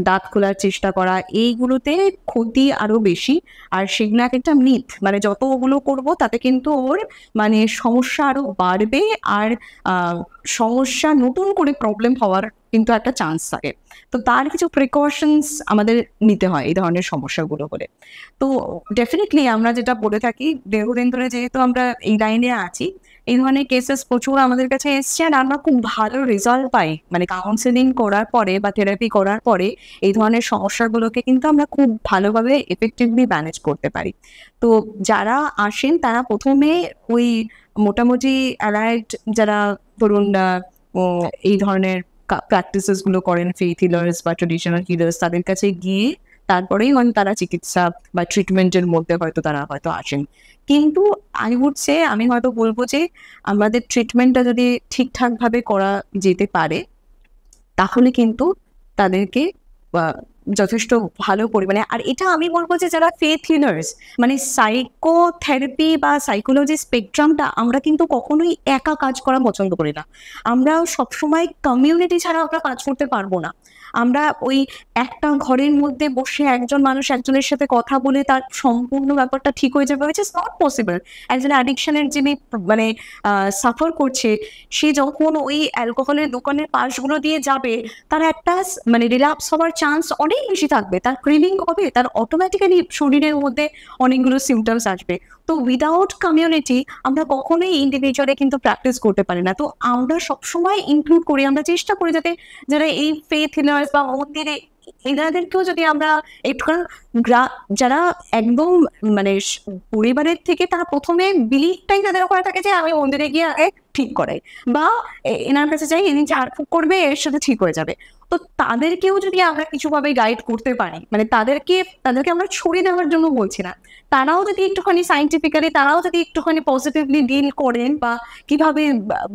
দাঁত খোলার চেষ্টা করা, এইগুলোতে ক্ষতি আরো বেশি। আর সেগুলো একটা মিথ, মানে যত ওগুলো করবো তাতে কিন্তু ওর মানে সমস্যা আরো বাড়বে, আর সমস্যা নতুন করে প্রবলেম হওয়ার কিন্তু একটা চান্স থাকে। তো তার কিছু প্রিকশনস আমাদের নিতে হয় এই ধরনের সমস্যাগুলো হলে। তো ডেফিনেটলি আমরা যেটা বলে থাকি, দীর্ঘদিন ধরে যেহেতু আমরা এই লাইনে আছি, এই ধরনের কেসেস প্রচুর আমাদের কাছে এসছে, আর আমরা খুব ভালো রেজাল্ট পাই, মানে কাউন্সেলিং করার পরে বা থেরাপি করার পরে এই ধরনের সমস্যাগুলোকে কিন্তু আমরা খুব ভালোভাবে এফেক্টিভলি ম্যানেজ করতে পারি। তো যারা আসেন তারা প্রথমে ওই মোটামুটি অ্যালাইড যারা ধরুন এই ধরনের প্র্যাকটিসেস গুলো করেন, ফেইথ হিলার্স বা ট্রেডিশনাল হিলার্স, তাদের কাছে গিয়ে তারপরেই হয়তো তারা চিকিৎসা বা ট্রিটমেন্টের মধ্যে হয়তো তারা হয়তো আসেন। কিন্তু আমি হয়তো বলবো যে আমাদের ট্রিটমেন্টটা যদি ঠিকঠাকভাবে করা যেতে পারে, তাহলে কিন্তু তাদেরকে যথেষ্ট ভালো পরিমাণে, আর এটা আমি বলবো যে যারা ফেথ হিলার্স, মানে সাইকোথেরাপি বা সাইকোলজি স্পেকট্রামটা আমরা কিন্তু কখনোই একা কাজ করা পছন্দ করি না। আমরা সবসময় কমিউনিটি ছাড়া আমরা কাজ করতে পারবো না। আমরা ওই একটা ঘরের মধ্যে বসে একজন মানুষ একজনের সাথে কথা বলে তার সম্পূর্ণ ব্যাপারটা ঠিক হয়ে যাবে, উইচ ইজ নট পসিবল। একজন অ্যাডিকশনের যিনি মানে সাফার করছে, সে যখন ওই অ্যালকোহলের দোকানের পাশগুলো দিয়ে যাবে, তার একটা মানে রিল্যাপস হওয়ার চান্স অনেক বেশি থাকবে, তার ক্রিমিং হবে, তার অটোমেটিক্যালি শরীরের মধ্যে অনেকগুলো সিমটমস আসবে। তো উইদাউট কমিউনিটি আমরা কখনোই ইন্ডিভিজুয়ালি কিন্তু প্র্যাকটিস করতে পারি না। তো আমরা সবসময় ইনক্লুড করি, আমরা চেষ্টা করি যাতে যারা এই ফেথ হিলার্স বা মন্দিরে, এনাদেরকেও যদি আমরা একটু, যারা একদম মানে পরিবারের থেকে তারা প্রথমে বিলিভটাই তাদের ওখানে থাকে যে আমি মন্দিরে গিয়ে আগে ঠিক করাই, বা এনার কাছে যাই, ইনি ঝাড়ফুঁক করবে, এর সাথে ঠিক হয়ে যাবে। তো তাদেরকেও যদি আমরা কিছুভাবে গাইড করতে পারি, মানে তাদেরকে আমরা ছড়িয়ে দেওয়ার জন্য বলছি না, তারাও যদি একটুখানি সাইন্টিফিক্যালি, তারাও যদি একটুখানি পজিটিভলি ডিল করেন বা কিভাবে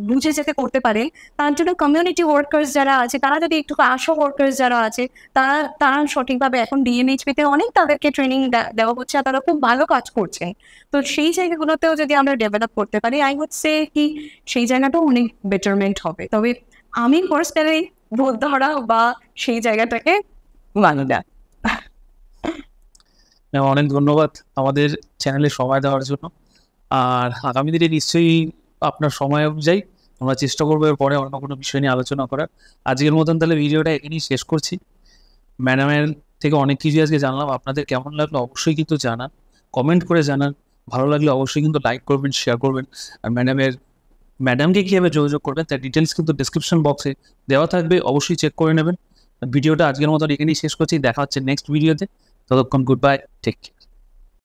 বুঝে যেতে করতে পারেন, তার জন্য কমিউনিটি ওয়ার্কার্স যারা আছে, তারা যদি একটু আশা ওয়ার্কার্স যারা আছে, তারা সঠিকভাবে এখন ডিএনএইচপিতে অনেক তাদেরকে ট্রেনিং দেওয়া হচ্ছে, আর তারা খুব ভালো কাজ করছেন। তো সেই জায়গাগুলোতেও যদি আমরা ডেভেলপ করতে পারি, আই উড সে কি সেই জায়গাটাও অনেক বেটারমেন্ট হবে। তবে আমি পার্সোনালি ভূত ধরা বা সেই জায়গাটাকে মানি না। ম্যাম অনেক ধন্যবাদ আমাদের চ্যানেলে সময় দেওয়ার জন্য। আর আগামী দিনে নিশ্চয়ই আপনার সময় অনুযায়ী আমরা চেষ্টা করবো এর পরে অন্য কোনো বিষয় নিয়ে আলোচনা করার। আজকের মতন তাহলে ভিডিওটা এখানেই শেষ করছি। ম্যাডামের থেকে অনেক কিছু আজকে জানলাম। আপনাদের কেমন লাগলো অবশ্যই কিন্তু জানান, কমেন্ট করে জানান। ভালো লাগলে অবশ্যই কিন্তু লাইক করবেন, শেয়ার করবেন। আর ম্যাডামকে কীভাবে যোগাযোগ করবেন তার ডিটেলস কিন্তু ডিসক্রিপশন বক্সে দেওয়া থাকবে, অবশ্যই চেক করে নেবেন। ভিডিওটা আজকের মতন এখানেই শেষ করছি, দেখা হচ্ছে নেক্সট ভিডিওতে। ততক্ষণ গুড বাই, টেক কেয়ার।